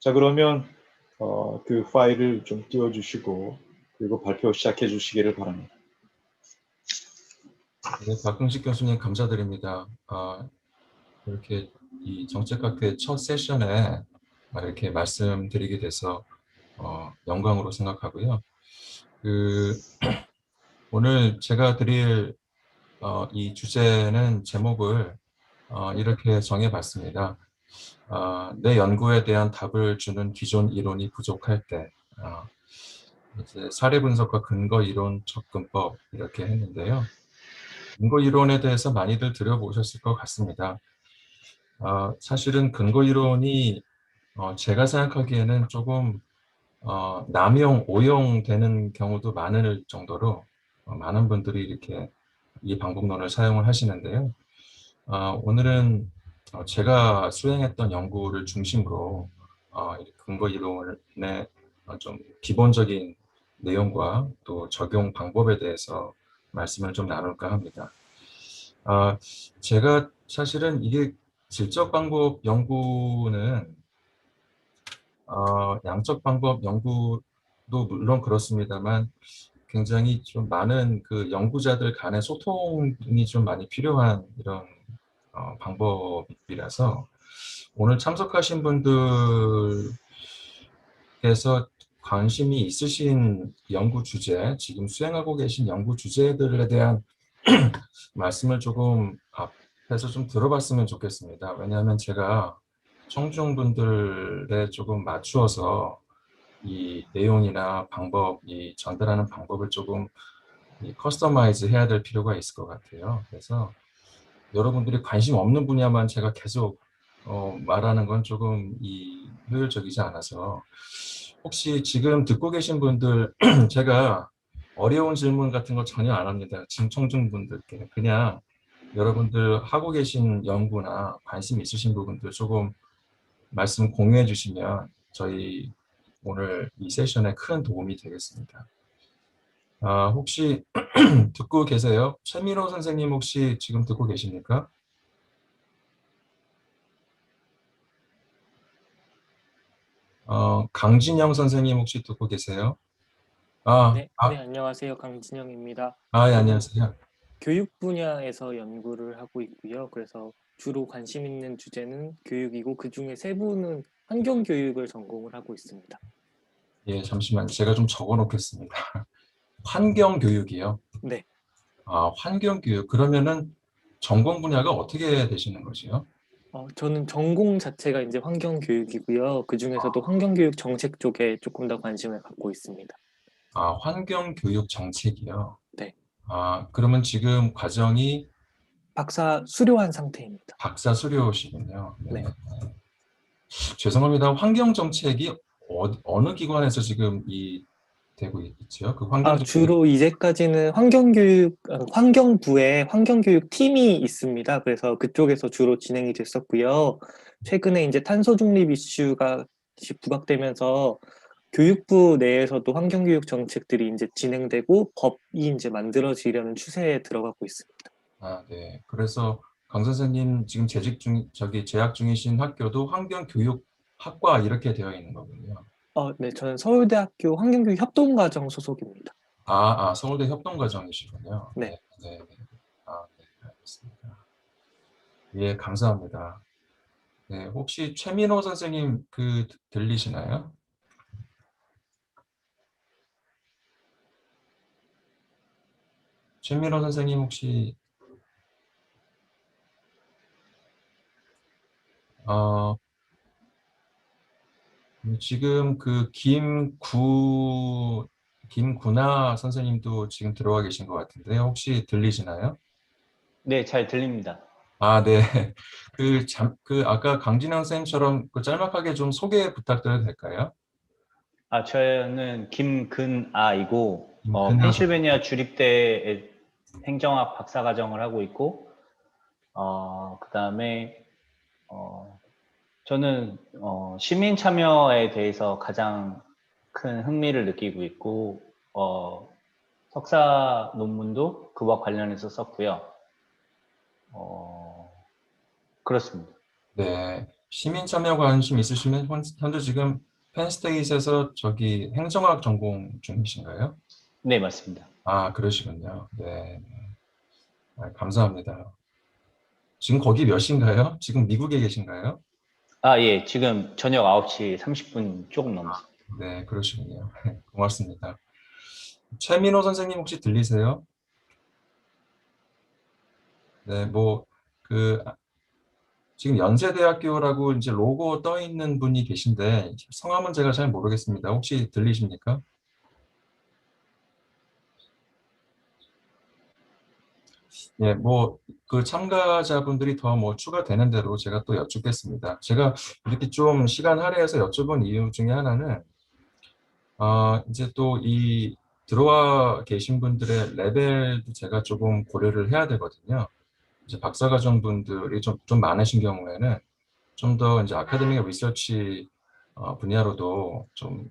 자, 그러면 그 파일을 좀 띄워주시고 그리고 발표 시작해 주시기를 바랍니다. 네, 박흥식 교수님 감사드립니다. 이렇게 이 정책학회 첫 세션에 이렇게 말씀드리게 돼서 영광으로 생각하고요. 오늘 제가 드릴 이 주제는 제목을 이렇게 정해봤습니다. 내 연구에 대한 답을 주는 기존 이론이 부족할 때, 이제 사례 분석과 근거 이론 접근법 이렇게 했는데요. 근거 이론에 대해서 많이들 들어보셨을 것 같습니다. 사실은 근거 이론이 제가 생각하기에는 조금 남용, 오용되는 경우도 많을 정도로 많은 분들이 이렇게 이 방법론을 사용을 하시는데요. 오늘은 제가 수행했던 연구를 중심으로 이 근거 이론의 좀 기본적인 내용과 또 적용 방법에 대해서 말씀을 좀 나눌까 합니다. 제가 사실은 이게 질적 방법 연구는 양적 방법 연구도 물론 그렇습니다만 굉장히 좀 많은 그 연구자들 간의 소통이 좀 많이 필요한 이런 방법이라서 오늘 참석하신 분들께서 관심이 있으신 연구 주제, 지금 수행하고 계신 연구 주제들에 대한 말씀을 조금 앞에서 좀 들어봤으면 좋겠습니다. 왜냐하면 제가 청중분들에 조금 맞추어서 이 내용이나 방법, 이 전달하는 방법을 조금 커스터마이즈 해야 될 필요가 있을 것 같아요. 그래서 여러분들이 관심 없는 분야만 제가 계속 말하는 건 조금 효율적이지 않아서 혹시 지금 듣고 계신 분들 제가 어려운 질문 같은 거 전혀 안 합니다. 청중분들께 그냥 여러분들 하고 계신 연구나 관심 있으신 부분들 조금 말씀 공유해 주시면 저희 오늘 이 세션에 큰 도움이 되겠습니다. 혹시 듣고 계세요? 최민호 선생님 혹시 지금 듣고 계십니까? 강진영 선생님 혹시 듣고 계세요? 네, 안녕하세요. 강진영입니다. 예, 저는 안녕하세요. 교육 분야에서 연구를 하고 있고요. 그래서 주로 관심 있는 주제는 교육이고 그중에 세부는 환경교육을 전공을 하고 있습니다. 예, 잠시만 제가 좀 적어 놓겠습니다. 환경교육이요? 네. 환경교육. 그러면은 전공 분야가 어떻게 되시는 거지요? 저는 전공 자체가 이제 환경교육이고요. 그중에서도 환경교육 정책 쪽에 조금 더 관심을 갖고 있습니다. 환경교육 정책이요? 네. 그러면 지금 과정이 박사 수료한 상태입니다. 박사 수료시군요. 네. 죄송합니다. 환경정책이 어느 기관에서 지금 되고 있죠? 그 환경정책. 주로 이제까지는 환경부에 환경교육 팀이 있습니다. 그래서 그쪽에서 주로 진행이 됐었고요. 최근에 이제 탄소 중립 이슈가 부각되면서 교육부 내에서도 환경교육 정책들이 이제 진행되고 법이 이제 만들어지려는 추세에 들어가고 있습니다. 네. 그래서 강 선생님 지금 재학 중이신 학교도 환경교육학과 이렇게 되어 있는 거군요. 네, 저는 서울대학교 환경교육 협동과정 소속입니다. 서울대 협동과정이시군요. 네. 네. 네, 알겠습니다. 예, 감사합니다. 네, 혹시 최민호 선생님 들리시나요? 최민호 선생님 혹시 지금 김구나 선생님도 지금 들어와 계신 것 같은데 혹시 들리시나요? 네, 잘 들립니다. 네. 아까 강진영 선생님처럼 짤막하게 좀 소개 부탁드려도 될까요? 저는 김근아이고, 김근아 펜실베니아 주립대에 행정학 박사과정을 하고 있고, 그 다음에, 저는, 시민 참여에 대해서 가장 큰 흥미를 느끼고 있고, 석사 논문도 그와 관련해서 썼고요. 그렇습니다. 네. 시민 참여 관심 있으시면 현재 지금 펜스테이트에서 저기 행정학 전공 중이신가요? 네, 맞습니다. 아, 그러시군요. 네. 아, 감사합니다. 지금 거기 몇 시인가요? 지금 미국에 계신가요? 아, 예, 지금 저녁 9시 30분 조금 넘었습니다. 네, 그러시군요. 고맙습니다. 최민호 선생님 혹시 들리세요? 네, 지금 연세대학교라고 이제 로고 떠 있는 분이 계신데 성함은 제가 잘 모르겠습니다. 혹시 들리십니까? 예, 그 참가자분들이 더 추가되는 대로 제가 또 여쭙겠습니다. 제가 이렇게 좀 시간 할애해서 여쭤본 이유 중에 하나는, 이제 또 들어와 계신 분들의 레벨도 제가 조금 고려를 해야 되거든요. 이제 박사과정 분들이 좀 많으신 경우에는 좀 더 이제 아카데믹 리서치 분야로도 좀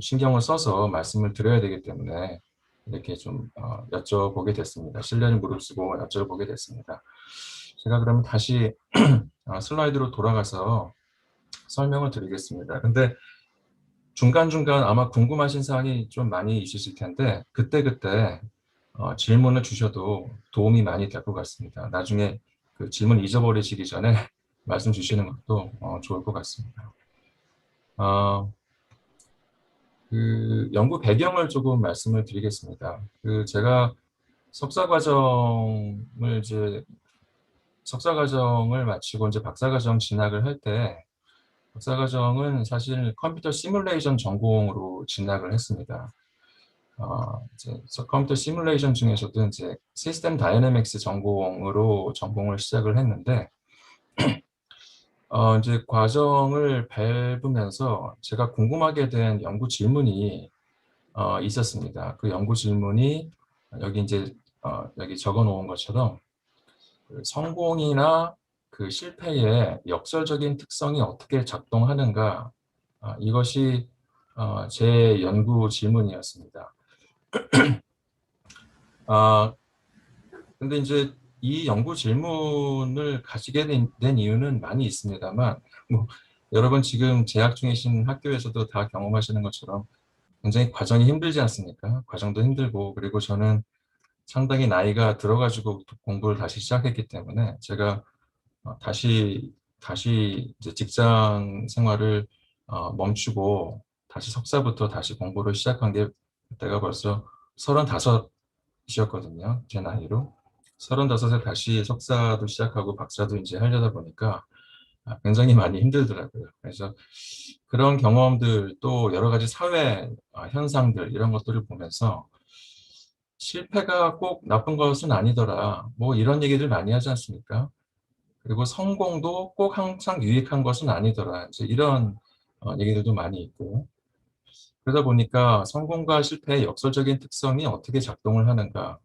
신경을 써서 말씀을 드려야 되기 때문에 이렇게 좀 여쭤보게 됐습니다. 실례를 무릅쓰고 여쭤보게 됐습니다. 제가 그러면 다시 슬라이드로 돌아가서 설명을 드리겠습니다. 근데 중간중간 아마 궁금하신 사항이 좀 많이 있으실 텐데 그때그때 질문을 주셔도 도움이 많이 될 것 같습니다. 나중에 그 질문 잊어버리시기 전에 말씀 주시는 것도 좋을 것 같습니다. 그 연구 배경을 조금 말씀을 드리겠습니다. 제가 석사과정을 마치고 이제 박사과정 진학을 할 때, 박사과정은 사실 컴퓨터 시뮬레이션 전공으로 진학을 했습니다. 이제 컴퓨터 시뮬레이션 중에서도 이제 시스템 다이내믹스 전공을 시작을 했는데, 이제 과정을 밟으면서 제가 궁금하게 된 연구 질문이 있었습니다. 그 연구 질문이 여기 적어 놓은 것처럼 그 성공이나 그 실패의 역설적인 특성이 어떻게 작동하는가, 이것이 제 연구 질문이었습니다. 근데 이제 이 연구 질문을 가지게 된 이유는 많이 있습니다만, 여러분 지금 재학 중이신 학교에서도 다 경험하시는 것처럼 굉장히 과정이 힘들지 않습니까? 과정도 힘들고, 그리고 저는 상당히 나이가 들어가지고 공부를 다시 시작했기 때문에 제가 다시 이제 직장 생활을 멈추고 다시 석사부터 다시 공부를 시작한 게 그때가 벌써 35이었거든요. 제 나이로. 35에 다시 석사도 시작하고 박사도 이제 하려다 보니까 굉장히 많이 힘들더라고요. 그래서 그런 경험들 또 여러 가지 사회 현상들 이런 것들을 보면서 실패가 꼭 나쁜 것은 아니더라. 이런 얘기들 많이 하지 않습니까? 그리고 성공도 꼭 항상 유익한 것은 아니더라. 이제 이런 얘기들도 많이 있고. 그러다 보니까 성공과 실패의 역설적인 특성이 어떻게 작동을 하는가.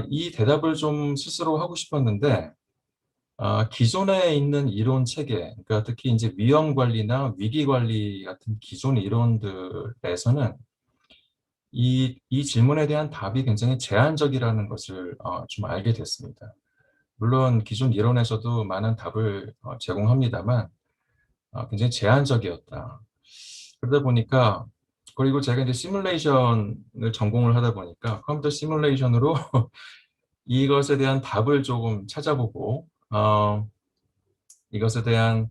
이 대답을 좀 스스로 하고 싶었는데, 기존에 있는 이론 체계, 그러니까 특히 이제 위험 관리나 위기 관리 같은 기존 이론들에서는 이 질문에 대한 답이 굉장히 제한적이라는 것을 좀 알게 됐습니다. 물론 기존 이론에서도 많은 답을 제공합니다만 굉장히 제한적이었다. 그러다 보니까 그리고 제가 이제 시뮬레이션을 전공을 하다 보니까 컴퓨터 시뮬레이션으로 이것에 대한 답을 조금 찾아보고 이것에 대한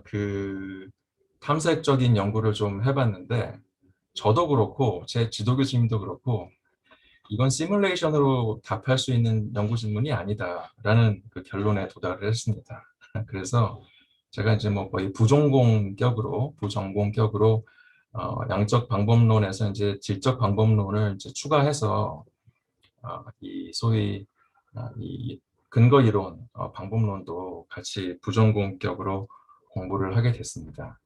그 탐색적인 연구를 좀 해봤는데 저도 그렇고 제 지도 교수님도 그렇고 이건 시뮬레이션으로 답할 수 있는 연구 질문이 아니다라는 그 결론에 도달을 했습니다. 그래서 제가 이제 거의 부전공격으로 양적 방법론에서 이제 질적 방법론을 이제 추가해서 이 소위 이 근거 이론 방법론도 같이 부전공격으로 공부를 하게 됐습니다.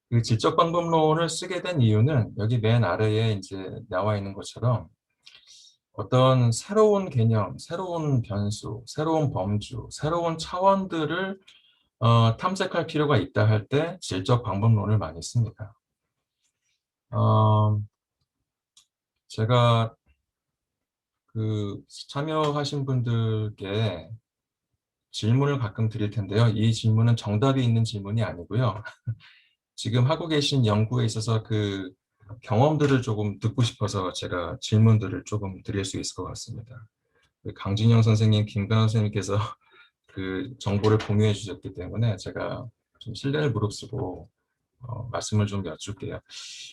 그 질적 방법론을 쓰게 된 이유는 여기 맨 아래에 이제 나와 있는 것처럼 어떤 새로운 개념, 새로운 변수, 새로운 범주, 새로운 차원들을 탐색할 필요가 있다 할 때 질적 방법론을 많이 씁니다. 제가 그 참여하신 분들께 질문을 가끔 드릴 텐데요. 이 질문은 정답이 있는 질문이 아니고요. 지금 하고 계신 연구에 있어서 그 경험들을 조금 듣고 싶어서 제가 질문들을 조금 드릴 수 있을 것 같습니다. 강진영 선생님, 김강현 선생님께서 그 정보를 공유해 주셨기 때문에 제가 좀 신뢰를 무릅쓰고 말씀을 좀 여쭐게요.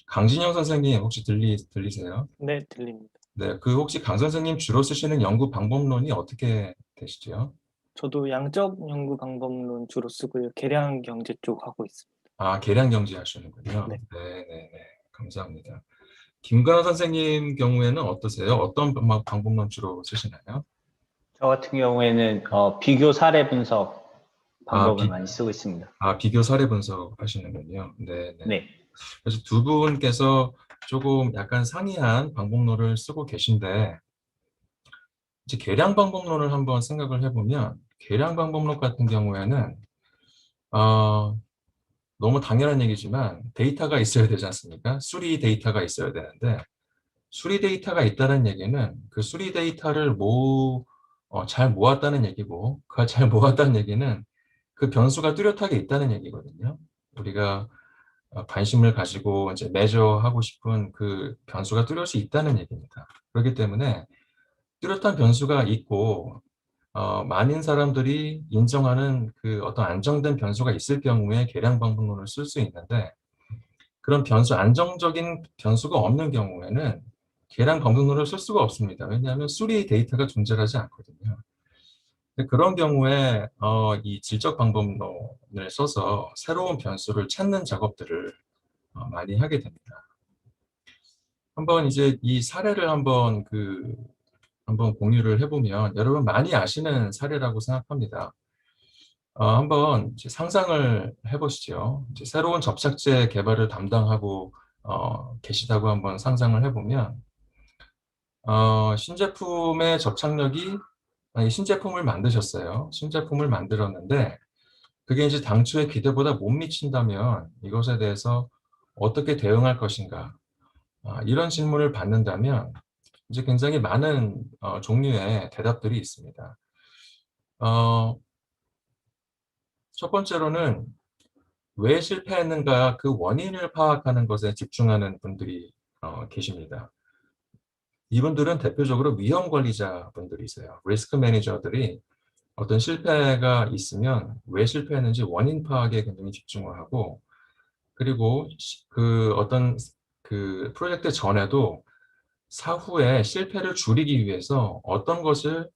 강진영 선생님 혹시 들리세요? 네, 들립니다. 네, 그 혹시 강 선생님 주로 쓰시는 연구 방법론이 어떻게 되시죠? 저도 양적 연구 방법론 주로 쓰고요. 계량 경제 쪽 하고 있습니다. 아, 계량 경제 하시는군요. 네. 네, 네, 네. 감사합니다. 김관호 선생님 경우에는 어떠세요? 어떤 방법론 주로 쓰시나요? 저 같은 경우에는 비교 사례 분석 방법을 많이 쓰고 있습니다. 비교 사례 분석 하시는군요. 네, 네. 네. 그래서 두 분께서 조금 약간 상이한 방법론을 쓰고 계신데, 이제 계량 방법론을 한번 생각을 해보면, 계량 방법론 같은 경우에는, 너무 당연한 얘기지만 데이터가 있어야 되지 않습니까? 수리 데이터가 있어야 되는데, 수리 데이터가 있다는 얘기는 그 수리 데이터를 잘 모았다는 얘기고, 그 잘 모았다는 얘기는 그 변수가 뚜렷하게 있다는 얘기거든요. 우리가 관심을 가지고 이제 매저하고 싶은 그 변수가 뚜렷이 있다는 얘기입니다. 그렇기 때문에 뚜렷한 변수가 있고 많은 사람들이 인정하는 그 어떤 안정된 변수가 있을 경우에 계량 방법론을 쓸 수 있는데 그런 안정적인 변수가 없는 경우에는 계량 방법론을 쓸 수가 없습니다. 왜냐하면 수리 데이터가 존재하지 않거든요. 그런 경우에 이 질적 방법론을 써서 새로운 변수를 찾는 작업들을 많이 하게 됩니다. 한번 이제 이 사례를 한번 공유를 해보면 여러분 많이 아시는 사례라고 생각합니다. 한번 이제 상상을 해보시죠. 이제 새로운 접착제 개발을 담당하고 계시다고 한번 상상을 해보면 신제품의 신제품을 만드셨어요. 신제품을 만들었는데 그게 이제 당초의 기대보다 못 미친다면 이것에 대해서 어떻게 대응할 것인가? 이런 질문을 받는다면 이제 굉장히 많은 종류의 대답들이 있습니다. 첫 번째로는 왜 실패했는가 그 원인을 파악하는 것에 집중하는 분들이 계십니다. 이분들은 대표적으로 위험 관리자분들이세요. 리스크 매니저들이 어떤 실패가 있으면 왜 실패했는지 원인 파악에 굉장히 집중을 하고 그리고 그 어떤 그 프로젝트 전에도 사후에 실패를 줄이기 위해서 어떤 것을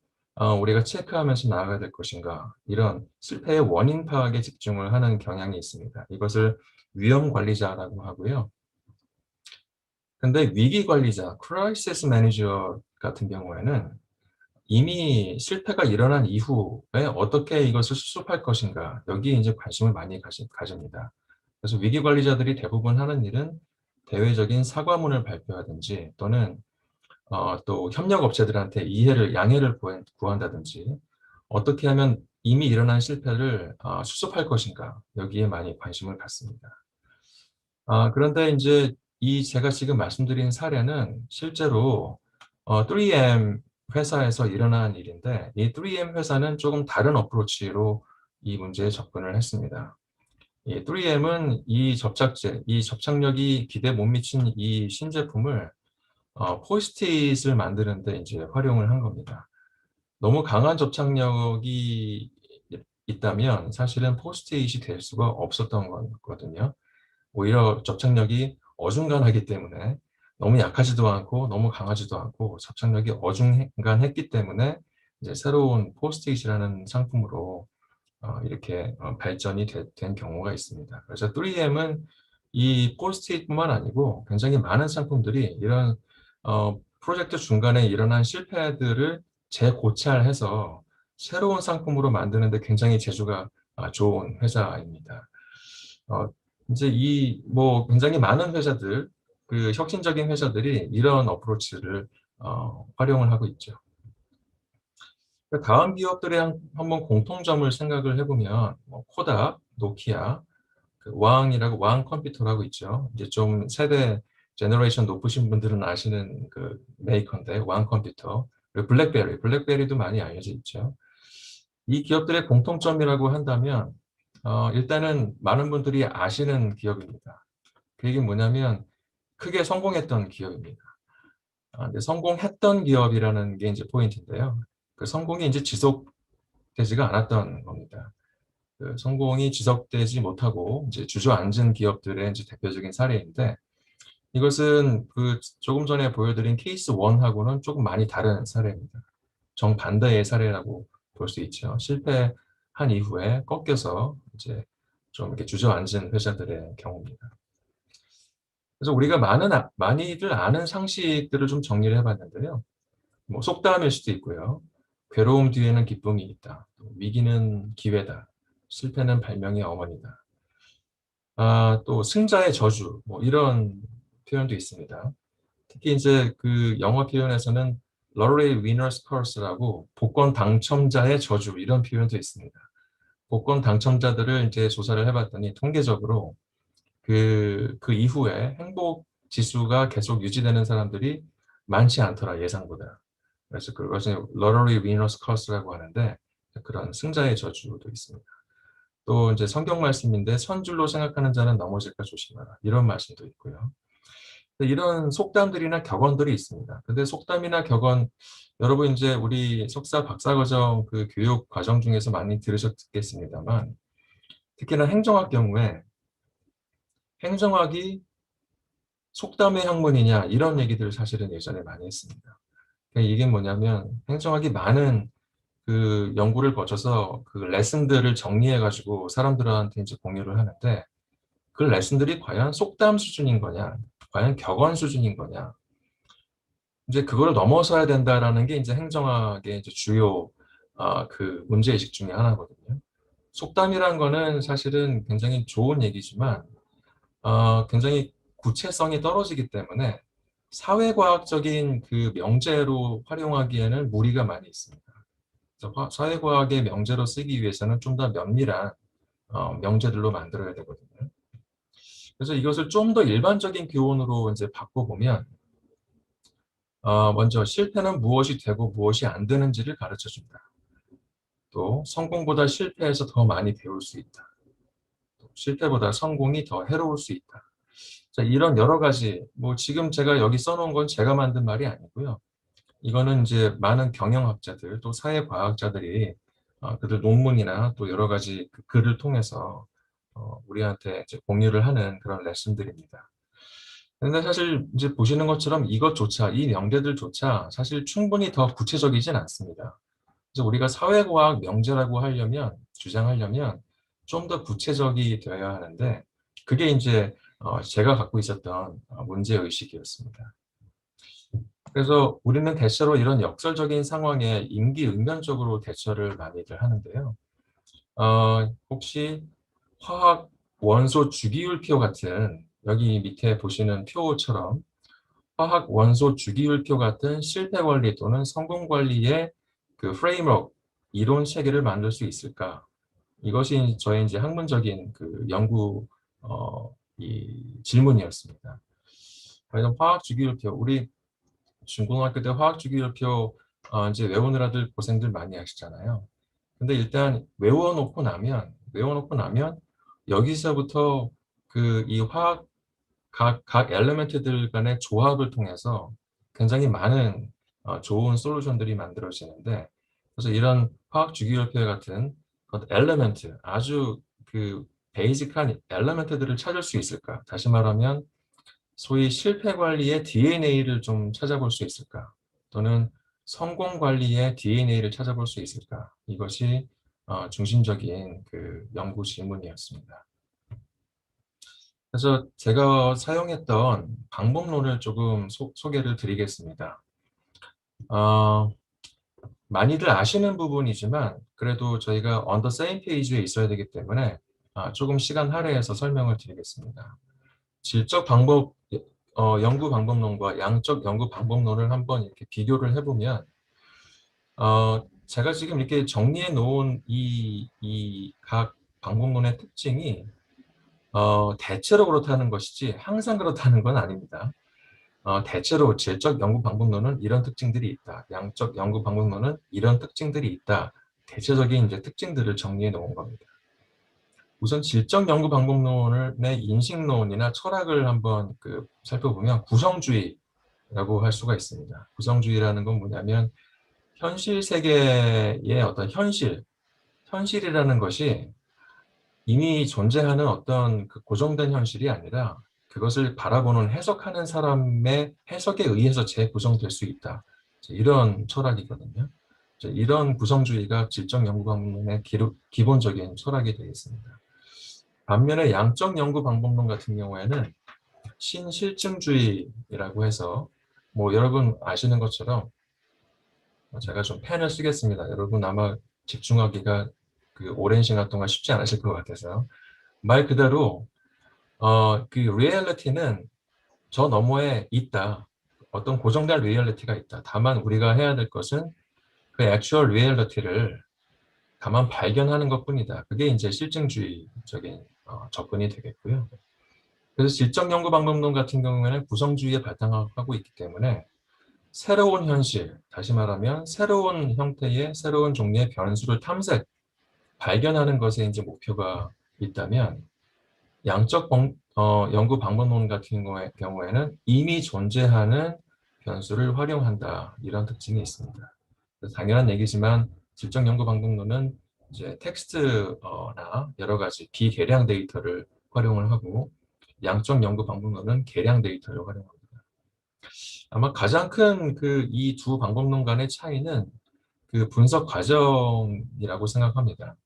우리가 체크하면서 나아가야 될 것인가 이런 실패의 원인 파악에 집중을 하는 경향이 있습니다. 이것을 위험 관리자라고 하고요. 근데 위기 관리자, 크라이시스 매니저 같은 경우에는 이미 실패가 일어난 이후에 어떻게 이것을 수습할 것인가 여기에 이제 관심을 많이 가집니다. 그래서 위기 관리자들이 대부분 하는 일은 대외적인 사과문을 발표하든지 또는 또 협력 업체들한테 양해를 구한다든지 어떻게 하면 이미 일어난 실패를 수습할 것인가 여기에 많이 관심을 갖습니다. 그런데 이제 제가 지금 말씀드린 사례는 실제로 3M 회사에서 일어난 일인데 이 3M 회사는 조금 다른 어프로치로 이 문제에 접근을 했습니다. 3M은 이 접착력이 기대 못 미친 이 신제품을 포스트잇을 만드는데 이제 활용을 한 겁니다. 너무 강한 접착력이 있다면 사실은 포스트잇이 될 수가 없었던 거거든요. 오히려 접착력이 어중간하기 때문에 너무 약하지도 않고 너무 강하지도 않고 접착력이 어중간했기 때문에 이제 새로운 포스트잇이라는 상품으로 이렇게 발전이 된 경우가 있습니다. 그래서 3M은 이 포스트잇뿐만 아니고 굉장히 많은 상품들이 이런 프로젝트 중간에 일어난 실패들을 재고찰해서 새로운 상품으로 만드는데 굉장히 재주가 좋은 회사입니다. 이제 굉장히 많은 회사들, 그 혁신적인 회사들이 이런 어프로치를 활용을 하고 있죠. 다음 기업들의 한번 공통점을 생각을 해보면 코닥, 노키아, 왕 컴퓨터라고 있죠. 이제 좀 세대 제너레이션 높으신 분들은 아시는 그 메이커인데 왕 컴퓨터, 그리고 블랙베리도 많이 알려져 있죠. 이 기업들의 공통점이라고 한다면 일단은 많은 분들이 아시는 기업입니다. 그 얘기는 뭐냐면 크게 성공했던 기업입니다. 근데 성공했던 기업이라는 게 이제 포인트인데요. 그 성공이 이제 지속되지가 않았던 겁니다. 그 성공이 지속되지 못하고 이제 주저앉은 기업들의 이제 대표적인 사례인데, 이것은 그 조금 전에 보여드린 케이스 1하고는 조금 많이 다른 사례입니다. 정반대의 사례라고 볼 수 있죠. 실패한 이후에 꺾여서 이제 좀 이렇게 주저앉은 회사들의 경우입니다. 그래서 우리가 많이들 아는 상식들을 좀 정리를 해봤는데요. 뭐 속담일 수도 있고요. 괴로움 뒤에는 기쁨이 있다. 위기는 기회다. 실패는 발명의 어머니다. 또 승자의 저주, 뭐 이런 표현도 있습니다. 특히 이제 그 영어 표현에서는 Lottery Winner's Curse라고 복권 당첨자의 저주, 이런 표현도 있습니다. 복권 당첨자들을 이제 조사를 해봤더니 통계적으로 그 이후에 행복 지수가 계속 유지되는 사람들이 많지 않더라, 예상보다. 그래서 그것을 Lottery Winner's Curse라고 하는데, 그런 승자의 저주도 있습니다. 또 이제 성경 말씀인데 선줄로 생각하는 자는 넘어질까 조심하라, 이런 말씀도 있고요. 이런 속담들이나 격언들이 있습니다. 근데 속담이나 격언, 여러분 이제 우리 석사 박사 과정 그 교육 과정 중에서 많이 들으셨겠습니다만, 특히나 행정학 경우에 행정학이 속담의 학문이냐, 이런 얘기들을 사실은 예전에 많이 했습니다. 이게 뭐냐면 행정학이 많은 그 연구를 거쳐서 그 레슨들을 정리해 가지고 사람들한테 이제 공유를 하는데, 그 레슨들이 과연 속담 수준인 거냐, 과연 격언 수준인 거냐, 이제 그걸 넘어서야 된다라는 게 이제 행정학의 이제 주요 그 문제의식 중에 하나거든요. 속담이란 거는 사실은 굉장히 좋은 얘기지만 굉장히 구체성이 떨어지기 때문에 사회과학적인 그 명제로 활용하기에는 무리가 많이 있습니다. 그래서 사회과학의 명제로 쓰기 위해서는 좀 더 면밀한 명제들로 만들어야 되거든요. 그래서 이것을 좀 더 일반적인 교훈으로 이제 바꿔보면, 먼저 실패는 무엇이 되고 무엇이 안 되는지를 가르쳐 준다. 또 성공보다 실패에서 더 많이 배울 수 있다. 또 실패보다 성공이 더 해로울 수 있다. 자, 이런 여러 가지, 뭐 지금 제가 여기 써놓은 건 제가 만든 말이 아니고요. 이거는 이제 많은 경영학자들, 또 사회과학자들이 그들 논문이나 또 여러 가지 그 글을 통해서 우리한테 이제 공유를 하는 그런 레슨들입니다. 근데 사실 이제 보시는 것처럼 이것조차, 이 명제들조차 사실 충분히 더 구체적이진 않습니다. 그래서 우리가 사회과학 명제라고 하려면, 주장하려면 좀 더 구체적이 되어야 하는데, 그게 이제 제가 갖고 있었던 문제의식이었습니다. 그래서 우리는 대체로 이런 역설적인 상황에 임기응변적으로 대처를 많이들 하는데요. 혹시 화학 원소 주기율표 같은, 여기 밑에 보시는 표처럼 화학 원소 주기율표 같은 실패 관리 또는 성공 관리의 그 프레임워크, 이론 체계를 만들 수 있을까? 이것이 저의 이제 학문적인 그 연구 이 질문이었습니다. 그래서 화학 주기율표, 우리 중고등학교 때 화학 주기율표 이제 외우느라들 고생들 많이 하시잖아요. 근데 일단 외워놓고 나면 여기서부터 그 이 화학 각 엘리멘트들 간의 조합을 통해서 굉장히 많은 좋은 솔루션들이 만들어지는데, 그래서 이런 화학 주기율표 같은 엘리멘트, 아주 그 베이직한 엘리멘트들을 찾을 수 있을까? 다시 말하면 소위 실패 관리의 DNA를 좀 찾아볼 수 있을까? 또는 성공 관리의 DNA를 찾아볼 수 있을까? 이것이 중심적인 그 연구 질문이었습니다. 그래서 제가 사용했던 방법론을 조금 소개를 드리겠습니다. 많이들 아시는 부분이지만 그래도 저희가 on the same page에 있어야 되기 때문에 조금 시간 할애해서 설명을 드리겠습니다. 질적 방법 연구 방법론과 양적 연구 방법론을 한번 이렇게 비교를 해보면, 제가 지금 이렇게 정리해 놓은 이 각 방법론의 특징이 대체로 그렇다는 것이지 항상 그렇다는 건 아닙니다. 대체로 질적 연구 방법론은 이런 특징들이 있다. 양적 연구 방법론은 이런 특징들이 있다. 대체적인 이제 특징들을 정리해 놓은 겁니다. 우선 질적 연구 방법론의 인식론이나 철학을 한번 살펴보면 구성주의라고 할 수가 있습니다. 구성주의라는 건 뭐냐면 현실 세계의 어떤 현실이라는 것이 이미 존재하는 어떤 고정된 현실이 아니라 그것을 바라보는 해석하는 사람의 해석에 의해서 재구성될 수 있다. 이런 철학이거든요. 이런 구성주의가 질적 연구 방법론의 기본적인 철학이 되겠습니다. 반면에 양적 연구 방법론 같은 경우에는 신실증주의라고 해서 여러분 아시는 것처럼 제가 좀 펜을 쓰겠습니다. 여러분 아마 집중하기가 오랜 시간 동안 쉽지 않으실 것 같아서 말 그대로 리얼리티는 저 너머에 있다. 어떤 고정된 리얼리티가 있다. 다만 우리가 해야 될 것은 그 액츄얼 리얼리티를 다만 발견하는 것뿐이다. 그게 이제 실증주의적인 접근이 되겠고요. 그래서 질적 연구 방법론 같은 경우에는 구성주의에 바탕하고 있기 때문에 새로운 현실, 다시 말하면 새로운 형태의 새로운 종류의 변수를 발견하는 것에 이제 목표가 있다면 양적 연구 방법론 같은 경우에는 이미 존재하는 변수를 활용한다. 이런 특징이 있습니다. 당연한 얘기지만 질적 연구 방법론은 이제 텍스트나 여러 가지 비계량 데이터를 활용을 하고 양적 연구 방법론은 계량 데이터를 활용합니다. 아마 가장 큰 이 두 방법론 간의 차이는 분석 과정이라고 생각합니다.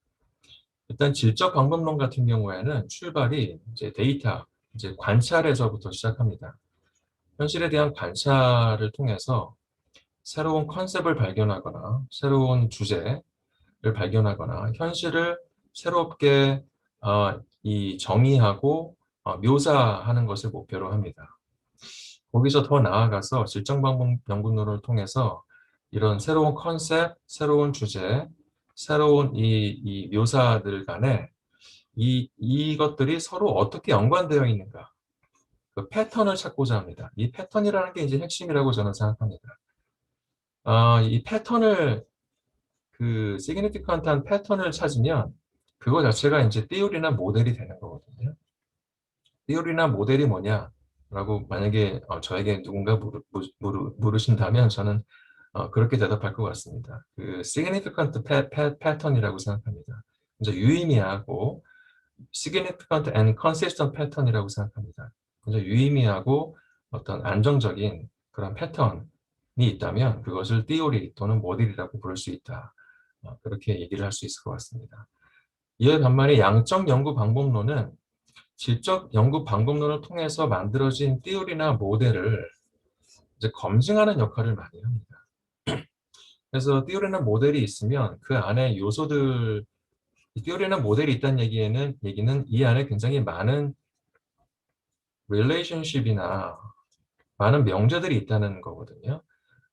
일단 질적 방법론 같은 경우에는 출발이 이제 데이터, 이제 관찰에서부터 시작합니다. 현실에 대한 관찰을 통해서 새로운 컨셉을 발견하거나 새로운 주제를 발견하거나 현실을 새롭게 정의하고 묘사하는 것을 목표로 합니다. 거기서 더 나아가서 질적 방법 연구론을 통해서 이런 새로운 컨셉, 새로운 주제, 새로운 이 묘사들 간에 이것들이 서로 어떻게 연관되어 있는가, 그 패턴을 찾고자 합니다. 이 패턴이라는 게 이제 핵심이라고 저는 생각합니다. 이 패턴을 시그니피컨트한 패턴을 찾으면 그거 자체가 이제 띠오리나 모델이 되는 거거든요. 띠오리나 모델이 뭐냐라고 만약에 저에게 누군가 물으신다면 저는 그렇게 대답할 것 같습니다. significant pattern이라고 생각합니다. 이제 유의미하고 significant and consistent pattern이라고 생각합니다. 이제 유의미하고 어떤 안정적인 그런 패턴이 있다면 그것을 theory 또는 모델이라고 부를 수 있다. 그렇게 얘기를 할 수 있을 것 같습니다. 이에 반면에 양적 연구 방법론은 질적 연구 방법론을 통해서 만들어진 theory나 모델을 이제 검증하는 역할을 많이 합니다. 그래서 띠오리나 모델이 있으면 그 안에 요소들, 띠오리나 모델이 있다는 얘기는 이 안에 굉장히 많은 릴레이션십이나 많은 명제들이 있다는 거거든요.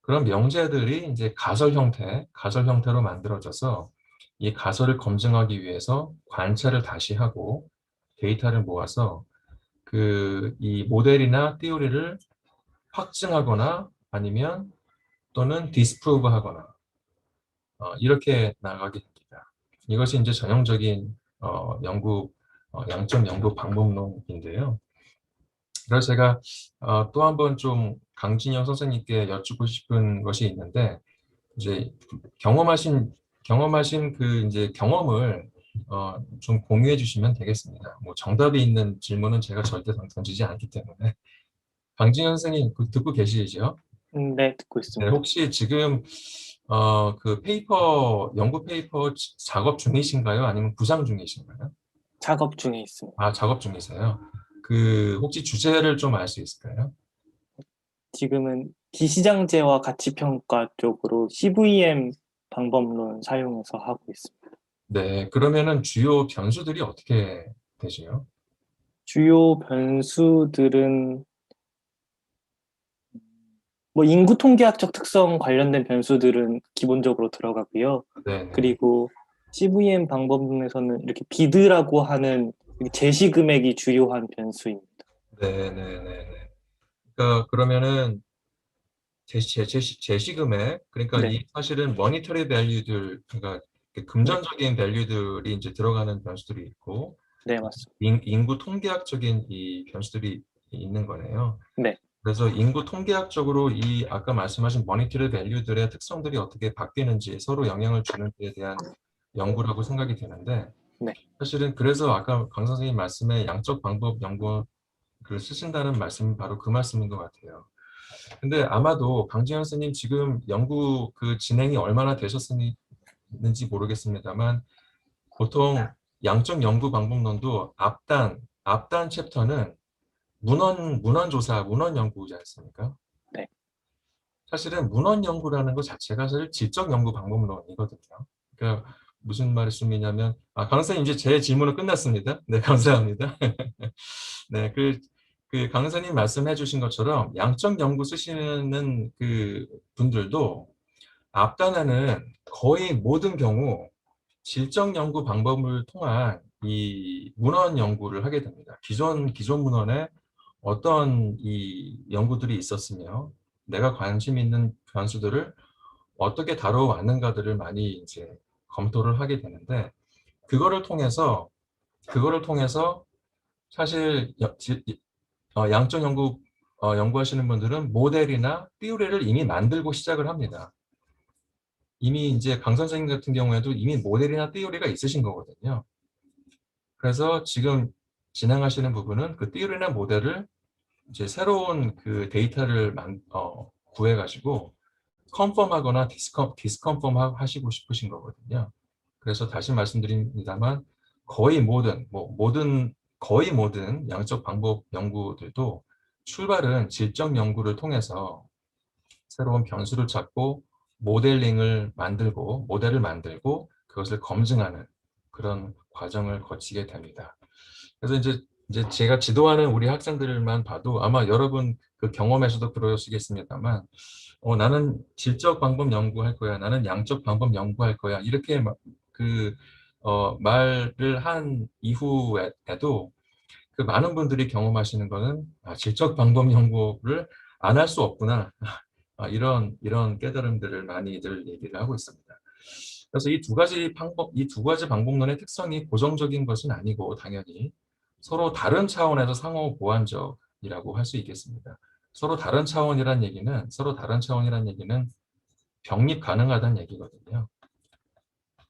그런 명제들이 이제 가설 형태로 만들어져서 이 가설을 검증하기 위해서 관찰을 다시 하고 데이터를 모아서 이 모델이나 띠오리를 확증하거나 아니면 또는 디스프로브 하거나 이렇게 나가게 됩니다. 이것이 이제 전형적인 양적 연구 방법론인데요. 그래서 제가 또 한번 좀 강진영 선생님께 여쭙고 싶은 것이 있는데, 이제 경험하신 이제 경험을 좀 공유해 주시면 되겠습니다. 정답이 있는 질문은 제가 절대 던지지 않기 때문에. 강진영 선생님 듣고 계시죠? 네, 듣고 네, 있습니다. 혹시 지금 연구 페이퍼 작업 중이신가요? 아니면 구상 중이신가요? 작업 중에 있습니다. 작업 중이세요. 혹시 주제를 좀 알 수 있을까요? 지금은 기시장제와 가치평가 쪽으로 CVM 방법론 사용해서 하고 있습니다. 네, 그러면은 주요 변수들이 어떻게 되시요? 주요 변수들은 인구 통계학적 특성 관련된 변수들은 기본적으로 들어가고요. 네. 그리고 CVM 방법론에서는 이렇게 비드라고 하는 제시 금액이 주요한 변수입니다. 네. 그러니까 그러면은 제시 금액, 그러니까 네. 이 사실은 머니터리 밸류들, 그러니까 금전적인 밸류들이 이제 들어가는 변수들이 있고 네, 맞습니다. 인구 통계학적인 이 변수들이 있는 거네요. 네. 그래서 인구 통계학적으로 이 아까 말씀하신 모니터리 밸류들의 특성들이 어떻게 바뀌는지 서로 영향을 주는 데에 대한 연구라고 생각이 되는데 네. 사실은 그래서 아까 강 선생님 말씀에 양적 방법 연구를 쓰신다는 말씀이 바로 그 말씀인 것 같아요. 근데 아마도 강지현 선생님 지금 연구 그 진행이 얼마나 되셨는지 모르겠습니다만 보통 양적 연구 방법론도 앞단 챕터는 문헌 조사, 문헌 연구지 않습니까? 네. 사실은 문헌 연구라는 것 자체가 사실 질적 연구 방법론이거든요. 그러니까 무슨 말씀이냐면, 강 선생님 이제 제 질문은 끝났습니다. 네, 감사합니다. 네, 강 선생님 말씀해 주신 것처럼 양적 연구 쓰시는 그 분들도 앞단에는 거의 모든 경우 질적 연구 방법을 통한 이 문헌 연구를 하게 됩니다. 기존 문헌에 어떤 이 연구들이 있었으며 내가 관심 있는 변수들을 어떻게 다뤄왔는가들을 많이 이제 검토를 하게 되는데 그거를 통해서 사실 양적 연구 연구하시는 분들은 모델이나 띠오리를 이미 만들고 시작을 합니다. 이미 이제 강 선생님 같은 경우에도 이미 모델이나 띠오리가 있으신 거거든요. 그래서 지금 진행하시는 부분은 그 띠오리나 모델을 이제 새로운 그 데이터를 구해가지고 컨펌하거나 디스컨펌 하시고 싶으신 거거든요. 그래서 다시 말씀드립니다만 거의 모든 양적 방법 연구들도 출발은 질적 연구를 통해서 새로운 변수를 찾고 모델을 만들고 그것을 검증하는 그런 과정을 거치게 됩니다. 그래서 이제 제가 지도하는 우리 학생들만 봐도 아마 여러분 그 경험에서도 그러시겠습니다만 나는 질적 방법 연구할 거야, 나는 양적 방법 연구할 거야 이렇게 말을 한 이후에도 그 많은 분들이 경험하시는 거는 질적 방법 연구를 안 할 수 없구나 이런 깨달음들을 많이들 얘기를 하고 있습니다. 그래서 이 두 가지 방법론의 특성이 고정적인 것은 아니고 당연히 서로 다른 차원에서 상호 보완적이라고 할 수 있겠습니다. 서로 다른 차원이란 얘기는 병립 가능하다는 얘기거든요.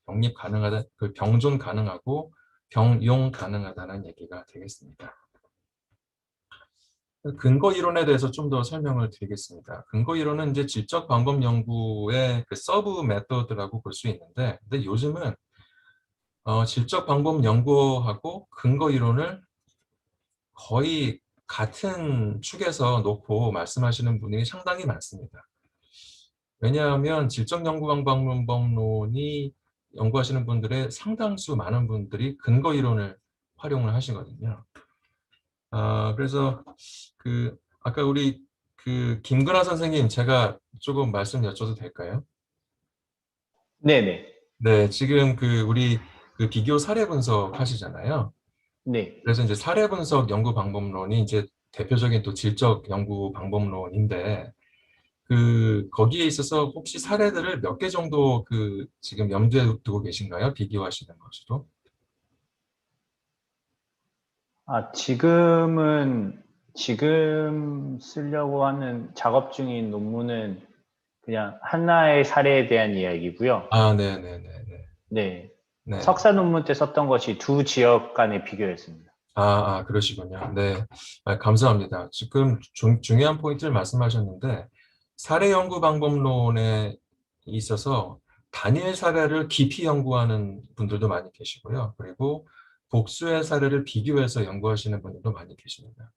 병립 가능하다, 병존 가능하고 병용 가능하다는 얘기가 되겠습니다. 근거 이론에 대해서 좀 더 설명을 드리겠습니다. 근거 이론은 이제 질적 방법 연구의 그 서브 메소드라고 볼 수 있는데, 근데 요즘은 질적 방법 연구하고 근거 이론을 거의 같은 축에서 놓고 말씀하시는 분이 상당히 많습니다. 왜냐하면 질적 연구 방법론이 연구하시는 분들의 상당수 많은 분들이 근거 이론을 활용을 하시거든요. 그래서 아까 우리 김근하 선생님 제가 조금 말씀 여쭤도 될까요? 네네. 네, 지금 우리 비교 사례 분석 하시잖아요. 네. 그래서 이제 사례 분석 연구 방법론이 이제 대표적인 또 질적 연구 방법론인데 거기에 있어서 혹시 사례들을 몇 개 정도 지금 염두에 두고 계신가요? 비교하시는 것으로? 지금 쓰려고 하는 작업 중인 논문은 그냥 하나의 사례에 대한 이야기고요. 네네네네. 네. 네. 석사 논문 때 썼던 것이 두 지역 간의 비교였습니다. 그러시군요. 네. 감사합니다. 지금 중요한 포인트를 말씀하셨는데, 사례 연구 방법론에 있어서 단일 사례를 깊이 연구하는 분들도 많이 계시고요. 그리고 복수의 사례를 비교해서 연구하시는 분들도 많이 계십니다.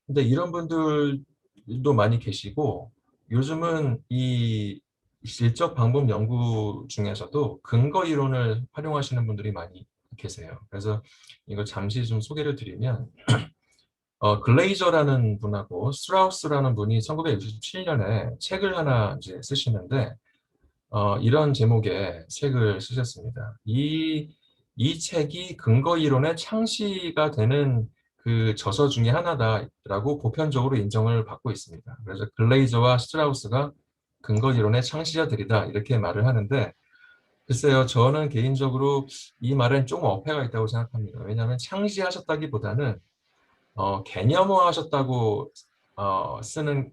근데 이런 분들도 많이 계시고, 요즘은 이 질적 방법 연구 중에서도 근거 이론을 활용하시는 분들이 많이 계세요. 그래서 이거 잠시 좀 소개를 드리면 글레이저라는 분하고 스트라우스라는 분이 1967년에 책을 하나 이제 쓰시는데 이런 제목의 책을 쓰셨습니다. 이 책이 근거 이론의 창시가 되는 그 저서 중에 하나다라고 보편적으로 인정을 받고 있습니다. 그래서 글레이저와 스트라우스가 근거 이론의 창시자들이다 이렇게 말을 하는데 글쎄요, 저는 개인적으로 이 말엔 좀 어폐가 있다고 생각합니다. 왜냐하면 창시하셨다기보다는 개념화하셨다고 쓰는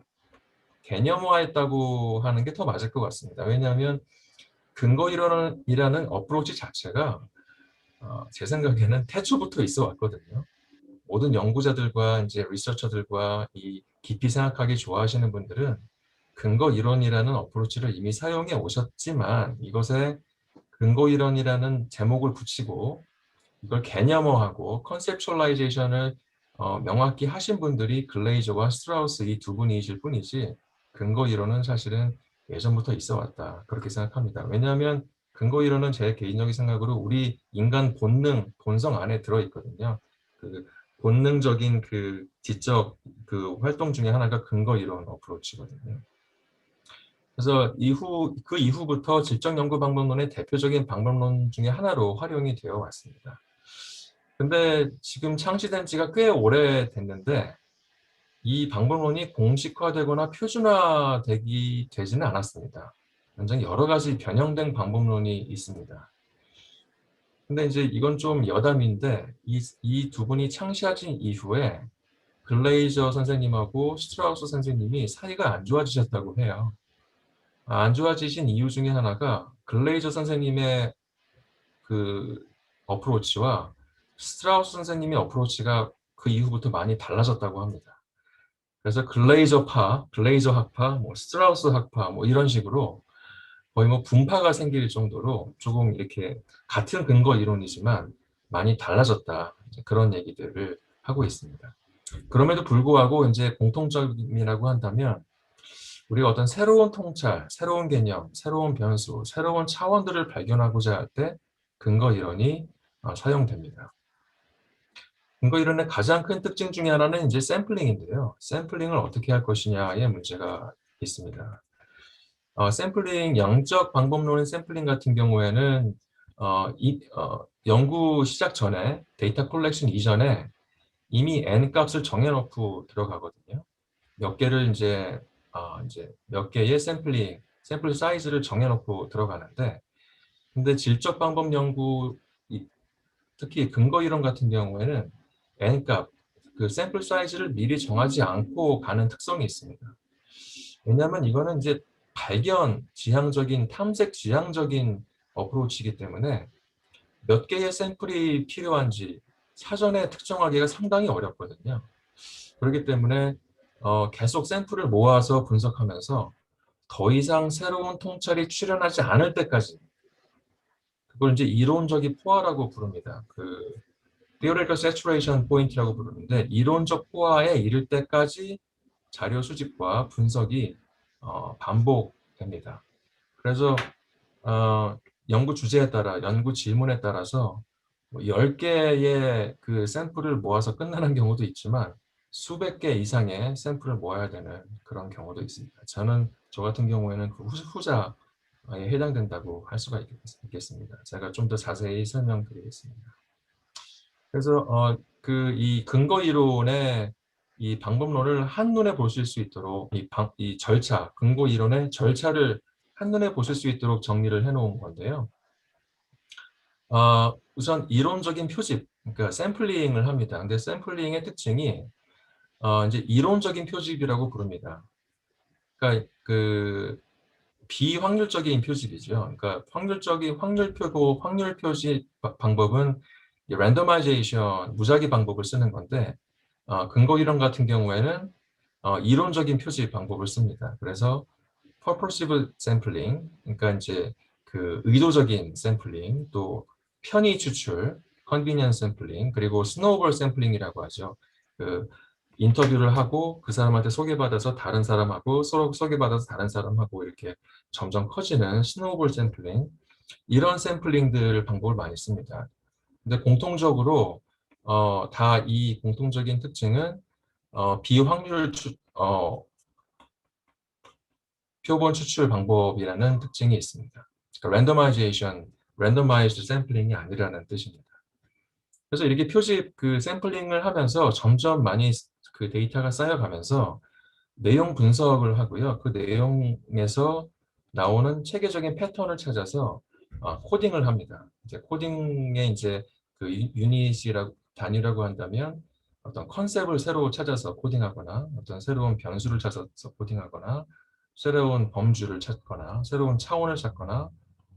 개념화했다고 하는 게 더 맞을 것 같습니다. 왜냐하면 근거 이론이라는 어프로치 자체가 제 생각에는 태초부터 있어 왔거든요. 모든 연구자들과 이제 리서처들과 이 깊이 생각하기 좋아하시는 분들은 근거 이론이라는 어프로치를 이미 사용해 오셨지만 이것에 근거 이론이라는 제목을 붙이고 이걸 개념화하고 컨셉츄얼라이제이션을 명확히 하신 분들이 글레이저와 스트라우스 이 두 분이실 뿐이지 근거 이론은 사실은 예전부터 있어 왔다 그렇게 생각합니다. 왜냐하면 근거 이론은 제 개인적인 생각으로 우리 인간 본능, 본성 안에 들어있거든요. 그 본능적인 그 지적 그 활동 중에 하나가 근거 이론 어프로치거든요. 그래서 그 이후부터 질적 연구 방법론의 대표적인 방법론 중에 하나로 활용이 되어 왔습니다. 근데 지금 창시된 지가 꽤 오래됐는데 이 방법론이 공식화되거나 되지는 않았습니다. 굉장히 여러 가지 변형된 방법론이 있습니다. 근데 이제 이건 좀 여담인데 이 두 분이 창시하신 이후에 글레이저 선생님하고 스트라우스 선생님이 사이가 안 좋아지셨다고 해요. 안 좋아지신 이유 중에 하나가 글레이저 선생님의 그 어프로치와 스트라우스 선생님의 어프로치가 그 이후부터 많이 달라졌다고 합니다. 그래서 글레이저 학파, 뭐 스트라우스 학파, 뭐 이런 식으로 거의 뭐 분파가 생길 정도로 조금 이렇게 같은 근거 이론이지만 많이 달라졌다. 그런 얘기들을 하고 있습니다. 그럼에도 불구하고 이제 공통점이라고 한다면 우리가 어떤 새로운 통찰, 새로운 개념, 새로운 변수, 새로운 차원들을 발견하고자 할 때 근거 이론이 사용됩니다. 근거 이론의 가장 큰 특징 중에 하나는 이제 샘플링인데요. 샘플링을 어떻게 할 것이냐의 문제가 있습니다. 샘플링, 영적 방법론의 샘플링 같은 경우에는 연구 시작 전에, 데이터 컬렉션 이전에 이미 n 값을 정해놓고 들어가거든요. 몇 개를 이제 몇 개의 샘플 사이즈를 정해놓고 들어가는데, 근데 질적 방법 연구, 특히 근거 이론 같은 경우에는 n 값, 그 샘플 사이즈를 미리 정하지 않고 가는 특성이 있습니다. 왜냐하면 이거는 이제 발견 지향적인, 탐색 지향적인 어프로치이기 때문에 몇 개의 샘플이 필요한지 사전에 특정하기가 상당히 어렵거든요. 그렇기 때문에 계속 샘플을 모아서 분석하면서 더 이상 새로운 통찰이 출현하지 않을 때까지, 그걸 이제 이론적인 포화라고 부릅니다. 그 theoretical saturation point라고 부르는데, 이론적 포화에 이를 때까지 자료 수집과 분석이 반복됩니다. 그래서 연구 주제에 따라, 연구 질문에 따라서 10개의 그 샘플을 모아서 끝나는 경우도 있지만 수백 개 이상의 샘플을 모아야 되는 그런 경우도 있습니다. 저 같은 경우에는 그 후자에 해당된다고 할 수가 있겠습니다. 제가 좀 더 자세히 설명드리겠습니다. 그래서 이 근거 이론의 이 방법론을 한눈에 보실 수 있도록 이 절차, 근거 이론의 절차를 한눈에 보실 수 있도록 정리를 해놓은 건데요. 우선 이론적인 표집, 그러니까 샘플링을 합니다. 근데 샘플링의 특징이 이제 이론적인 표집이라고 부릅니다. 그러니까 그 비확률적인 표집이죠. 그러니까 확률 표시 방법은 랜더마이제이션, 무작위 방법을 쓰는 건데, 근거 이론 같은 경우에는 이론적인 표시 방법을 씁니다. 그래서 purposive sampling, 그러니까 이제 그 의도적인 샘플링, 또 편의 추출, convenience sampling, 그리고 snowball sampling이라고 하죠. 그 인터뷰를 하고 그 사람한테 소개받아서 다른 사람하고 서로 소개받아서 다른 사람하고 이렇게 점점 커지는 스노우볼 샘플링, 이런 샘플링들 방법을 많이 씁니다. 근데 공통적으로 다 이 공통적인 특징은 비확률 표본 추출 방법이라는 특징이 있습니다. 그러니까 randomized 샘플링이 아니라는 뜻입니다. 그래서 이렇게 표집 그 샘플링을 하면서 점점 많이 그 데이터가 쌓여가면서 내용 분석을 하고요. 그 내용에서 나오는 체계적인 패턴을 찾아서 코딩을 합니다. 이제 코딩에 이제 그 유닛이라고 단위라고 한다면 어떤 컨셉을 새로 찾아서 코딩하거나 어떤 새로운 변수를 찾아서 코딩하거나 새로운 범주를 찾거나 새로운 차원을 찾거나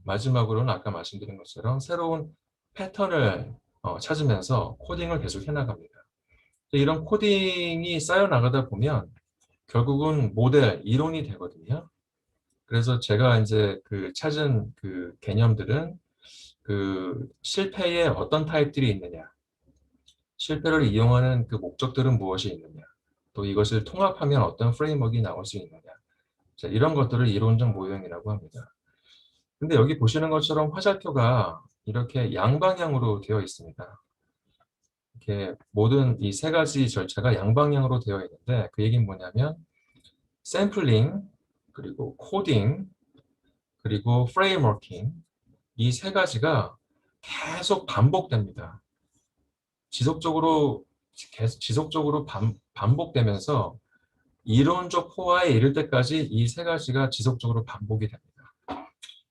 마지막으로는 아까 말씀드린 것처럼 새로운 패턴을 찾으면서 코딩을 계속 해나갑니다. 이런 코딩이 쌓여 나가다 보면 결국은 모델, 이론이 되거든요. 그래서 제가 이제 그 찾은 그 개념들은 그 실패에 어떤 타입들이 있느냐, 실패를 이용하는 그 목적들은 무엇이 있느냐, 또 이것을 통합하면 어떤 프레임워크가 나올 수 있느냐, 자, 이런 것들을 이론적 모형이라고 합니다. 근데 여기 보시는 것처럼 화살표가 이렇게 양방향으로 되어 있습니다. 이렇게 모든 이 세 가지 절차가 양방향으로 되어 있는데 그 얘기는 뭐냐면 샘플링, 그리고 코딩, 그리고 프레임워킹, 이 세 가지가 계속 반복됩니다. 지속적으로 반복되면서 이론적 포화에 이를 때까지 이 세 가지가 지속적으로 반복이 됩니다.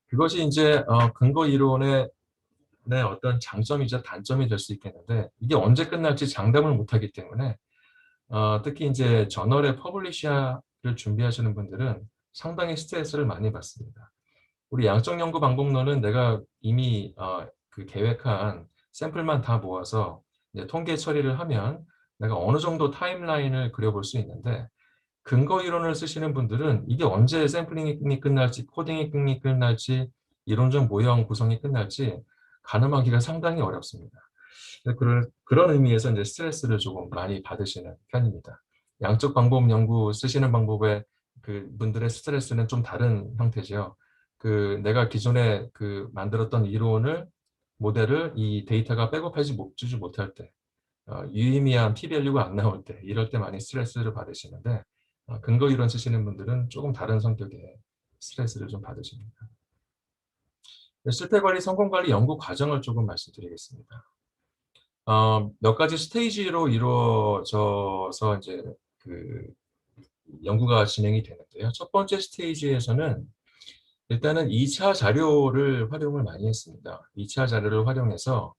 그것이 이제 근거 이론의 어떤 장점이자 단점이 될 수 있겠는데 이게 언제 끝날지 장담을 못하기 때문에 특히 이제 저널에 퍼블리셔를 준비하시는 분들은 상당히 스트레스를 많이 받습니다. 우리 양적 연구 방법론은 내가 이미 그 계획한 샘플만 다 모아서 이제 통계 처리를 하면 내가 어느 정도 타임라인을 그려볼 수 있는데 근거 이론을 쓰시는 분들은 이게 언제 샘플링이 끝날지, 코딩이 끝날지, 이론적 모형 구성이 끝날지 가늠하기가 상당히 어렵습니다. 그런 의미에서 이제 스트레스를 조금 많이 받으시는 편입니다. 양적 방법 연구 쓰시는 방법의 그 분들의 스트레스는 좀 다른 형태죠. 그 내가 기존에 그 만들었던 이론을 모델을 이 데이터가 백업하지 주지 못할 때, 유의미한 p-밸류가 안 나올 때, 이럴 때 많이 스트레스를 받으시는데 근거 이론 쓰시는 분들은 조금 다른 성격의 스트레스를 좀 받으십니다. 실패 관리, 성공 관리 연구 과정을 조금 말씀드리겠습니다. 몇 가지 스테이지로 이루어져서 이제 그 연구가 진행이 되는데요. 첫 번째 스테이지에서는 일단은 2차 자료를 활용을 많이 했습니다. 2차 자료를 활용해서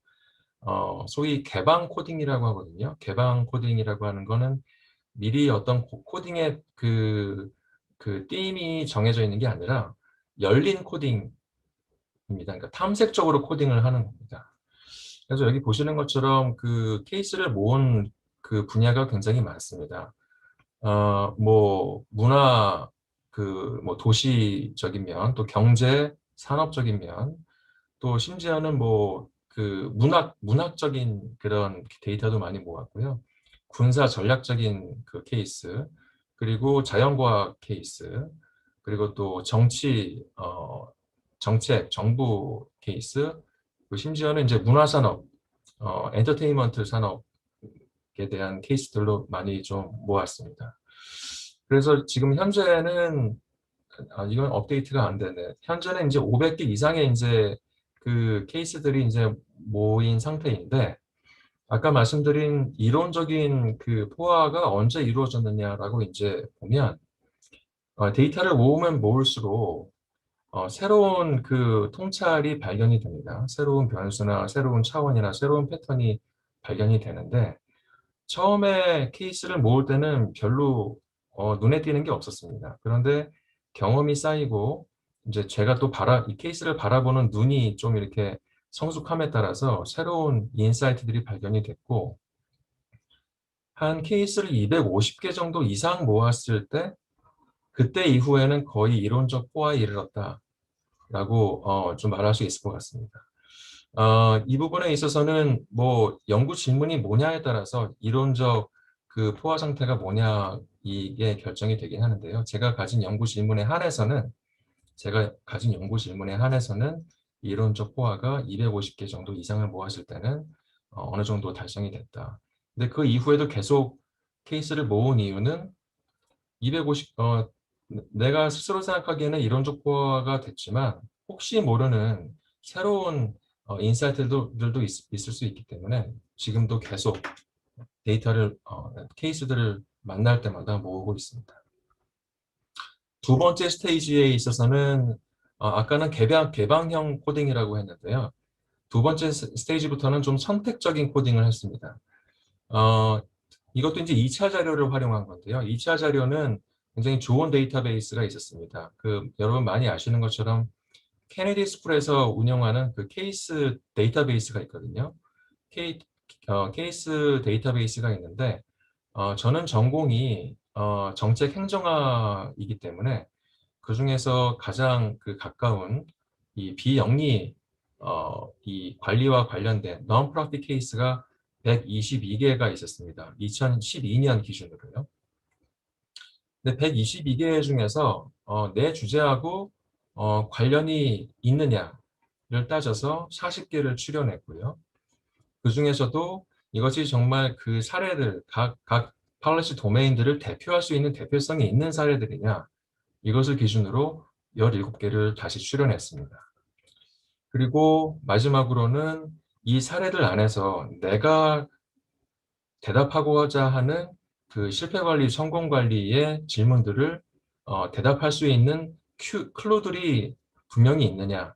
소위 개방 코딩이라고 하거든요. 개방 코딩이라고 하는 거는 미리 어떤 코딩의 그 띠임이 정해져 있는 게 아니라 열린 코딩입니다. 그러니까 탐색적으로 코딩을 하는 겁니다. 그래서 여기 보시는 것처럼 그 케이스를 모은 그 분야가 굉장히 많습니다. 뭐 문화, 뭐 도시적인 면, 또 경제, 산업적인 면, 또 심지어는 뭐 그 문학적인 그런 데이터도 많이 모았고요. 군사 전략적인 그 케이스, 그리고 자연과학 케이스, 그리고 또 정치, 정책, 정부 케이스, 심지어는 이제 문화산업, 엔터테인먼트 산업에 대한 케이스들로 많이 좀 모았습니다. 그래서 지금 현재는 이건 업데이트가 안 되네. 현재는 이제 500개 이상의 이제 그 케이스들이 이제 모인 상태인데 아까 말씀드린 이론적인 그 포화가 언제 이루어졌느냐라고 이제 보면 데이터를 모으면 모을수록 새로운 그 통찰이 발견이 됩니다. 새로운 변수나 새로운 차원이나 새로운 패턴이 발견이 되는데 처음에 케이스를 모을 때는 별로 눈에 띄는 게 없었습니다. 그런데 경험이 쌓이고 이제 제가 또 이 케이스를 바라보는 눈이 좀 이렇게 성숙함에 따라서 새로운 인사이트들이 발견이 됐고 한 케이스를 250개 정도 이상 모았을 때 그때 이후에는 거의 이론적 포화에 이르렀다라고 좀 말할 수 있을 것 같습니다. 이 부분에 있어서는 뭐 연구 질문이 뭐냐에 따라서 이론적 그 포화 상태가 뭐냐 이게 결정이 되긴 하는데요. 제가 가진 연구 질문에 한해서는 이론적 포화가 250개 정도 이상을 모았을 때는 어느 정도 달성이 됐다. 근데 그 이후에도 계속 케이스를 모은 이유는 내가 스스로 생각하기에는 이론적 포화가 됐지만 혹시 모르는 새로운 인사이트들도 있을 수 있기 때문에 지금도 계속 데이터를 케이스들을 만날 때마다 모으고 있습니다. 두 번째 스테이지에 있어서는 아까는 개방형 코딩이라고 했는데요. 두 번째 스테이지부터는 좀 선택적인 코딩을 했습니다. 이것도 이제 2차 자료를 활용한 건데요. 2차 자료는 굉장히 좋은 데이터베이스가 있었습니다. 여러분 많이 아시는 것처럼 케네디 스쿨에서 운영하는 그 케이스 데이터베이스가 있거든요. 케이스 데이터베이스가 있는데, 저는 전공이 정책 행정학이기 때문에 그 중에서 가장 가까운 이 비영리 이 관리와 관련된 non-profit 케이스가 122개가 있었습니다. 2012년 기준으로요. 근데 122개 중에서 내 주제하고 관련이 있느냐를 따져서 40개를 추려냈고요. 그 중에서도 이것이 정말 그 사례들, 각 policy 도메인들을 대표할 수 있는 대표성이 있는 사례들이냐, 이것을 기준으로 17개를 다시 추려냈습니다. 그리고 마지막으로는 이 사례들 안에서 내가 대답하고자 하는 그 실패관리, 성공관리의 질문들을 대답할 수 있는 클루들이 분명히 있느냐,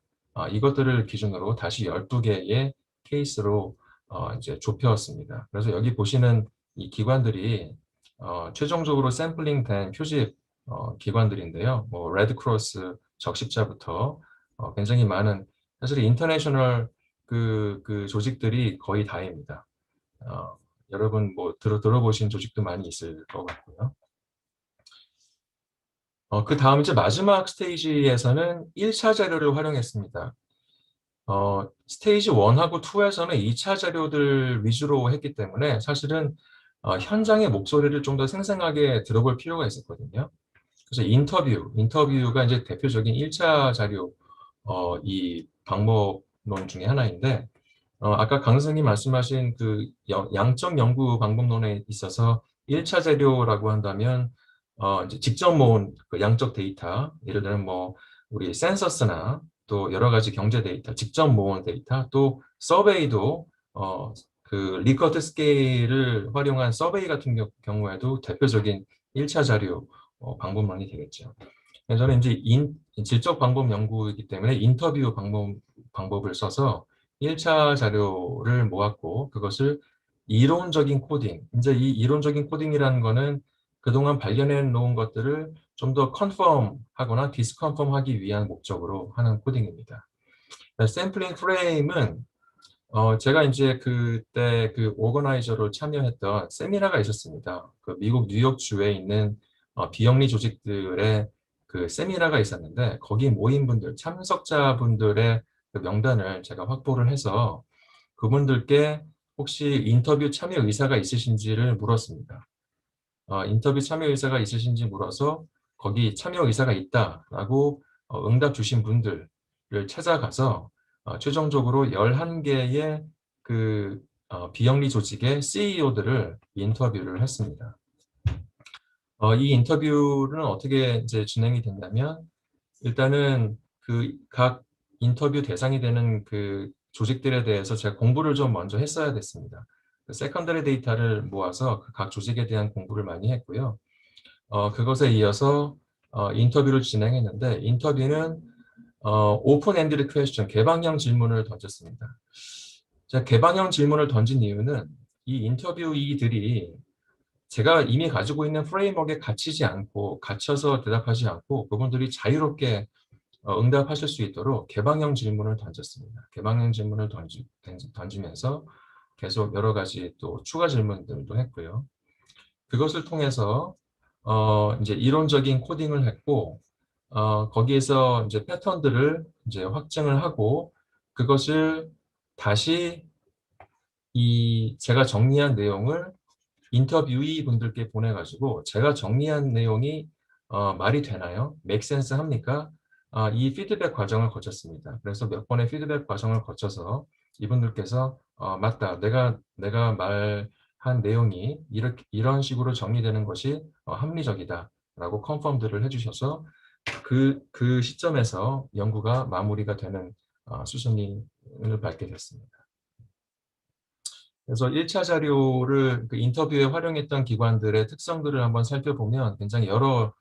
이것들을 기준으로 다시 12개의 케이스로 이제 좁혔습니다. 그래서 여기 보시는 이 기관들이 최종적으로 샘플링된 표집 기관들인데요. 뭐 레드크로스, 적십자부터 굉장히 많은, 사실 인터내셔널 그 조직들이 거의 다입니다. 여러분 뭐 들어보신 조직도 많이 있을 것 같고요. 그 다음 이제 마지막 스테이지에서는 1차 자료를 활용했습니다. 스테이지 1하고 2에서는 2차 자료들 위주로 했기 때문에 사실은 현장의 목소리를 좀 더 생생하게 들어볼 필요가 있었거든요. 그래서 인터뷰가 이제 대표적인 1차 자료 이 방법론 중에 하나인데, 아까 강 선생님 말씀하신 그 양적 연구 방법론에 있어서 1차 자료라고 한다면 이제 직접 모은 그 양적 데이터, 예를 들면 뭐 우리 센서스나 또 여러 가지 경제 데이터, 직접 모은 데이터, 또 서베이도 그 리커트 스케일을 활용한 서베이 같은 경우에도 대표적인 1차 자료 방법론이 되겠죠. 저는 이제 질적 방법 연구이기 때문에 인터뷰 방법을 써서 1차 자료를 모았고, 그것을 이론적인 코딩, 이제 이 이론적인 코딩이라는 거는 그동안 발견해 놓은 것들을 좀 더 컨펌 하거나 디스컨펌 하기 위한 목적으로 하는 코딩입니다. 샘플링 프레임은 제가 이제 그때 그 오거나이저로 참여했던 세미나가 있었습니다. 그 미국 뉴욕주에 있는 비영리 조직들의 그 세미나가 있었는데, 거기 모인 분들, 참석자분들의 그 명단을 제가 확보를 해서 그분들께 혹시 인터뷰 참여 의사가 있으신지를 물었습니다. 인터뷰 참여 의사가 있으신지 물어서 거기 참여 의사가 있다라고 응답 주신 분들을 찾아가서 최종적으로 11개의 그 비영리 조직의 CEO들을 인터뷰를 했습니다. 이 인터뷰는 어떻게 이제 진행이 됐냐면, 일단은 그 각 인터뷰 대상이 되는 그 조직들에 대해서 제가 공부를 좀 먼저 했어야 됐습니다. 세컨더리 데이터를 모아서 각 조직에 대한 공부를 많이 했고요. 그것에 이어서 인터뷰를 진행했는데, 인터뷰는 오픈 엔디드 퀘스천, 개방형 질문을 던졌습니다. 제가 개방형 질문을 던진 이유는 이 인터뷰이들이 제가 이미 가지고 있는 프레임워크에 갇혀서 대답하지 않고 그분들이 자유롭게 응답하실 수 있도록 개방형 질문을 던졌습니다. 개방형 질문을 던지면서 계속 여러 가지 또 추가 질문들도 했고요. 그것을 통해서 이제 이론적인 코딩을 했고, 거기에서 이제 패턴들을 이제 확증을 하고, 그것을 다시 제가 정리한 내용을 인터뷰이 분들께 보내가지고, 제가 정리한 내용이 말이 되나요? make sense 합니까? 이 피드백 과정을 거쳤습니다. 그래서 몇 번의 피드백 과정을 거쳐서 이분들께서 맞다, 내가 말한 내용이 이런 식으로 정리되는 것이 합리적이다 라고 컨펌들을 해주셔서 그 시점에서 연구가 마무리가 되는 수순을 밟게 됐습니다. 그래서 1차 자료를 그 인터뷰에 활용했던 기관들의 특성들을 한번 살펴보면 굉장히 여러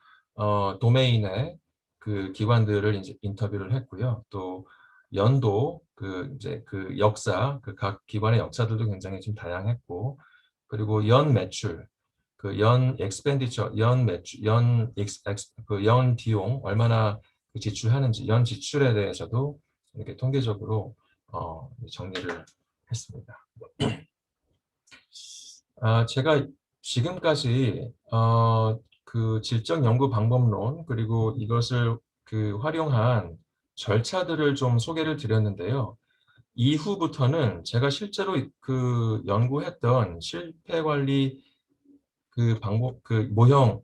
도메인의 그 기관들을 이제 인터뷰를 했고요. 또 연도 이제 그 역사, 그 각 기관의 역사들도 굉장히 좀 다양했고, 그리고 연 매출, 그 연 엑스펜디처, 연 매출, 연 비용 얼마나 지출하는지, 연 지출에 대해서도 이렇게 통계적으로 정리를 했습니다. 제가 지금까지 그 질적 연구 방법론 그리고 이것을 활용한 절차들을 좀 소개를 드렸는데요. 이후부터는 제가 실제로 그 연구했던 실패 관리 그 방법, 그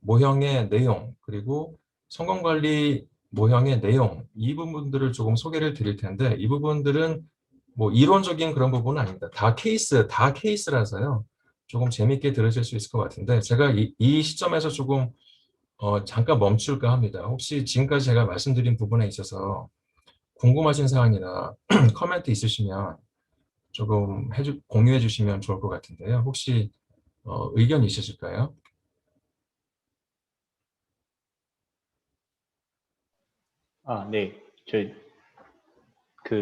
모형의 내용, 그리고 성공 관리 모형의 내용, 이 부분들을 조금 소개를 드릴 텐데, 이 부분들은 뭐 이론적인 그런 부분은 아닙니다. 다 케이스라서요. 조금 재밌게 들으실 수 있을 것 같은데, 제가 이 시점에서 조금 잠깐 멈출까 합니다. 혹시 지금까지 제가 말씀드린 부분에 있어서 궁금하신 사항이나 코멘트 있으시면 조금 공유해 주시면 좋을 것 같은데요. 혹시 의견 있으실까요? 네.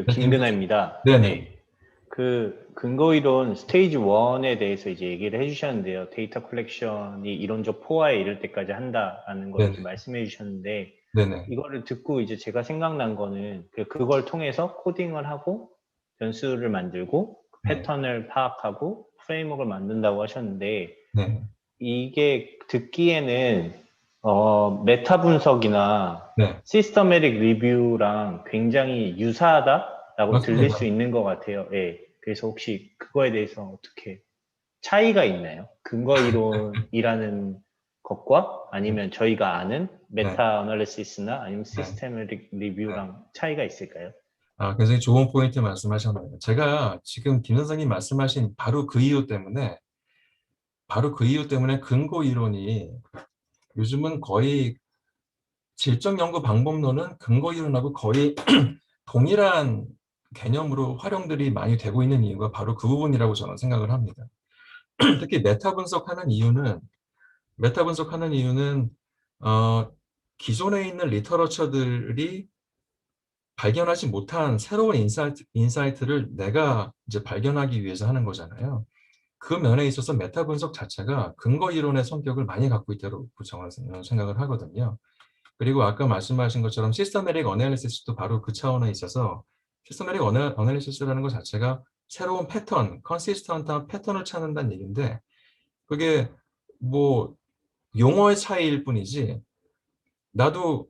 김근아입니다. 네네. 네. 그 근거 이론 스테이지 1에 대해서 이제 얘기를 해주셨는데요. 데이터 컬렉션이 이론적 포화에 이를 때까지 한다라는 걸 이제 말씀해 주셨는데, 네네. 이거를 듣고 이제 제가 생각난 거는 그걸 통해서 코딩을 하고 변수를 만들고 패턴을 파악하고 프레임워크를 만든다고 하셨는데, 네. 이게 듣기에는 메타 분석이나 네. 시스터매틱 리뷰랑 굉장히 유사하다라고 맞습니다. 들릴 수 있는 것 같아요. 예. 그래서 혹시 그거에 대해서 어떻게 차이가 있나요? 근거 이론이라는 것과 아니면 저희가 아는 메타 어널리시스나 아니면 시스테매틱 리뷰랑 차이가 있을까요? 굉장히 좋은 포인트 말씀하셨네요. 제가 지금 김 선생님 말씀하신 바로 그 이유 때문에 근거 이론이 요즘은 거의 질적 연구 방법론은 근거 이론하고 거의 동일한 개념으로 활용들이 많이 되고 있는 이유가 바로 그 부분이라고 저는 생각을 합니다. 특히 메타 분석하는 이유는 기존에 있는 리터러처들이 발견하지 못한 새로운 인사이트를 내가 이제 발견하기 위해서 하는 거잖아요. 그 면에 있어서 메타 분석 자체가 근거 이론의 성격을 많이 갖고 있다고 저는 생각을 하거든요. 그리고 아까 말씀하신 것처럼 시스터매틱 어널리시스도 바로 그 차원에 있어서 시스터매틱 어널리시스라는 것 자체가 새로운 패턴, 컨시스턴트한 패턴을 찾는다는 얘기인데, 그게 뭐 용어의 차이일 뿐이지, 나도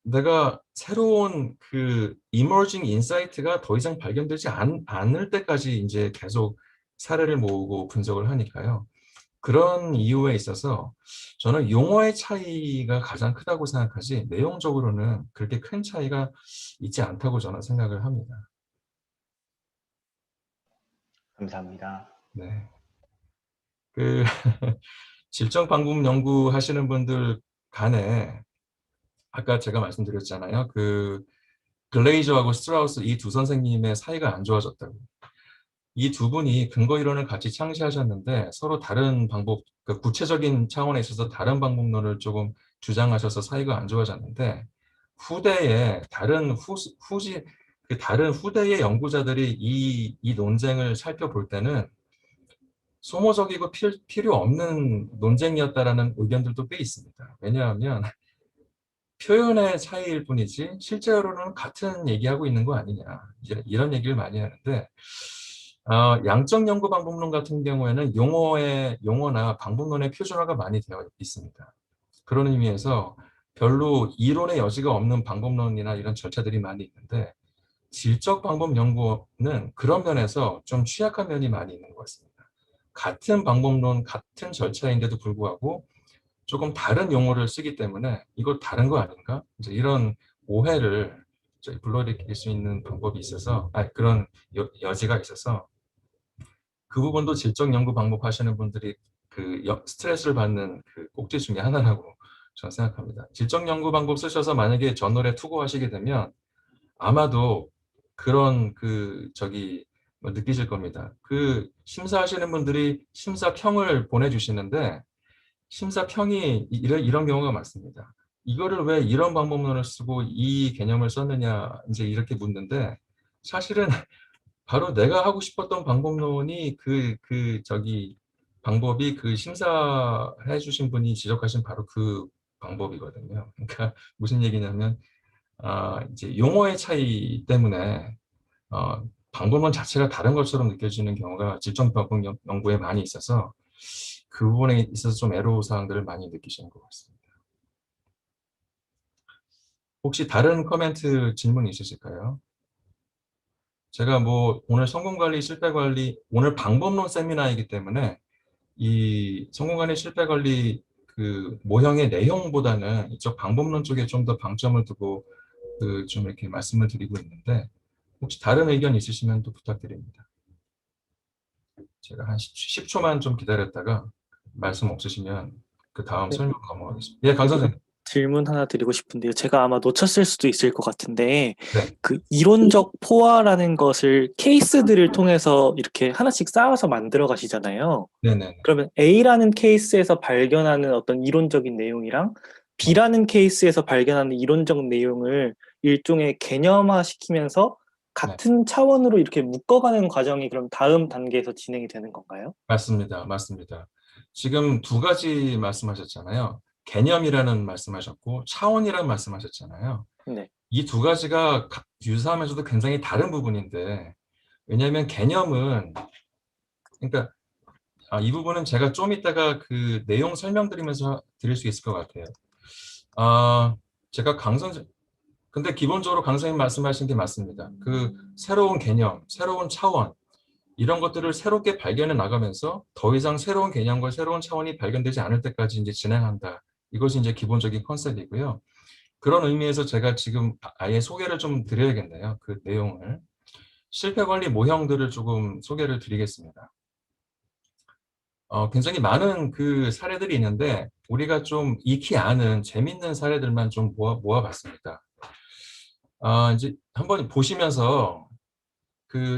내가 새로운 그 emerging insight가 더 이상 발견되지 않을 때까지 이제 계속 사례를 모으고 분석을 하니까요. 그런 이유에 있어서 저는 용어의 차이가 가장 크다고 생각하지 내용적으로는 그렇게 큰 차이가 있지 않다고 저는 생각을 합니다. 감사합니다. 네. 질적 방법 연구하시는 분들 간에 아까 제가 말씀드렸잖아요. 글레이저하고 스트라우스 이 두 선생님의 사이가 안 좋아졌다고. 이 두 분이 근거 이론을 같이 창시하셨는데 서로 다른 방법, 구체적인 차원에 있어서 다른 방법론을 조금 주장하셔서 사이가 안 좋아졌는데, 후대에 다른 다른 후대의 연구자들이 이 논쟁을 살펴볼 때는 소모적이고 필요 없는 논쟁이었다라는 의견들도 꽤 있습니다. 왜냐하면 표현의 차이일 뿐이지 실제로는 같은 얘기하고 있는 거 아니냐, 이런 얘기를 많이 하는데, 양적 연구 방법론 같은 경우에는 용어나 방법론의 표준화가 많이 되어 있습니다. 그런 의미에서 별로 이론의 여지가 없는 방법론이나 이런 절차들이 많이 있는데, 질적 방법 연구는 그런 면에서 좀 취약한 면이 많이 있는 것 같습니다. 같은 방법론, 같은 절차인데도 불구하고 조금 다른 용어를 쓰기 때문에 이거 다른 거 아닌가? 이제 이런 오해를 불러일으킬 수 있는 방법이 있어서, 그런 여지가 있어서, 그 부분도 질적 연구 방법 하시는 분들이 스트레스를 받는 꼭지 중에 하나라고 저는 생각합니다. 질적 연구 방법 쓰셔서 만약에 저널에 투고하시게 되면 아마도 그런 느끼실 겁니다. 심사하시는 분들이 심사평을 보내주시는데 심사평이 이런 경우가 많습니다. 이거를 왜 이런 방법론을 쓰고 이 개념을 썼느냐 이제 이렇게 묻는데 사실은 바로 내가 하고 싶었던 방법론이 방법이 그 심사해 주신 분이 지적하신 바로 그 방법이거든요. 그러니까 무슨 얘기냐면 이제 용어의 차이 때문에 방법론 자체가 다른 것처럼 느껴지는 경우가 질병방법 연구에 많이 있어서 그 부분에 있어서 좀 애로사항들을 많이 느끼시는 것 같습니다. 혹시 다른 코멘트 질문 있으실까요? 제가 뭐 오늘 성공관리, 실패관리, 오늘 방법론 세미나이기 때문에 이 성공관리, 실패관리 그 모형의 내용보다는 이쪽 방법론 쪽에 좀 더 방점을 두고 좀 이렇게 말씀을 드리고 있는데 혹시 다른 의견 있으시면 또 부탁드립니다. 제가 한 10초만 좀 기다렸다가 말씀 없으시면 그 다음 네. 설명 넘어가겠습니다. 예, 강 선생님. 질문 하나 드리고 싶은데요. 제가 아마 놓쳤을 수도 있을 것 같은데, 네. 그 이론적 포화라는 것을 케이스들을 통해서 이렇게 하나씩 쌓아서 만들어 가시잖아요. 네네. 그러면 A라는 케이스에서 발견하는 어떤 이론적인 내용이랑 B라는 케이스에서 발견하는 이론적 내용을 일종의 개념화 시키면서 같은 차원으로 이렇게 묶어가는 과정이 그럼 다음 단계에서 진행이 되는 건가요? 맞습니다. 맞습니다. 지금 두 가지 말씀하셨잖아요. 개념이라는 말씀하셨고 차원이라는 말씀하셨잖아요. 네. 이 두 가지가 유사하면서도 굉장히 다른 부분인데 왜냐하면 개념은 그러니까 이 부분은 제가 좀 이따가 그 내용 설명드리면서 드릴 수 있을 것 같아요. 제가 근데 기본적으로 강 선생님 말씀하신 게 맞습니다. 그 새로운 개념, 새로운 차원 이런 것들을 새롭게 발견해 나가면서 더 이상 새로운 개념과 새로운 차원이 발견되지 않을 때까지 이제 진행한다. 이것이 이제 기본적인 컨셉이고요. 그런 의미에서 제가 지금 아예 소개를 좀 드려야겠네요. 그 내용을. 실패관리 모형들을 조금 소개를 드리겠습니다. 굉장히 많은 그 사례들이 있는데 우리가 좀 익히 아는 재밌는 사례들만 좀 모아봤습니다. 이제 한번 보시면서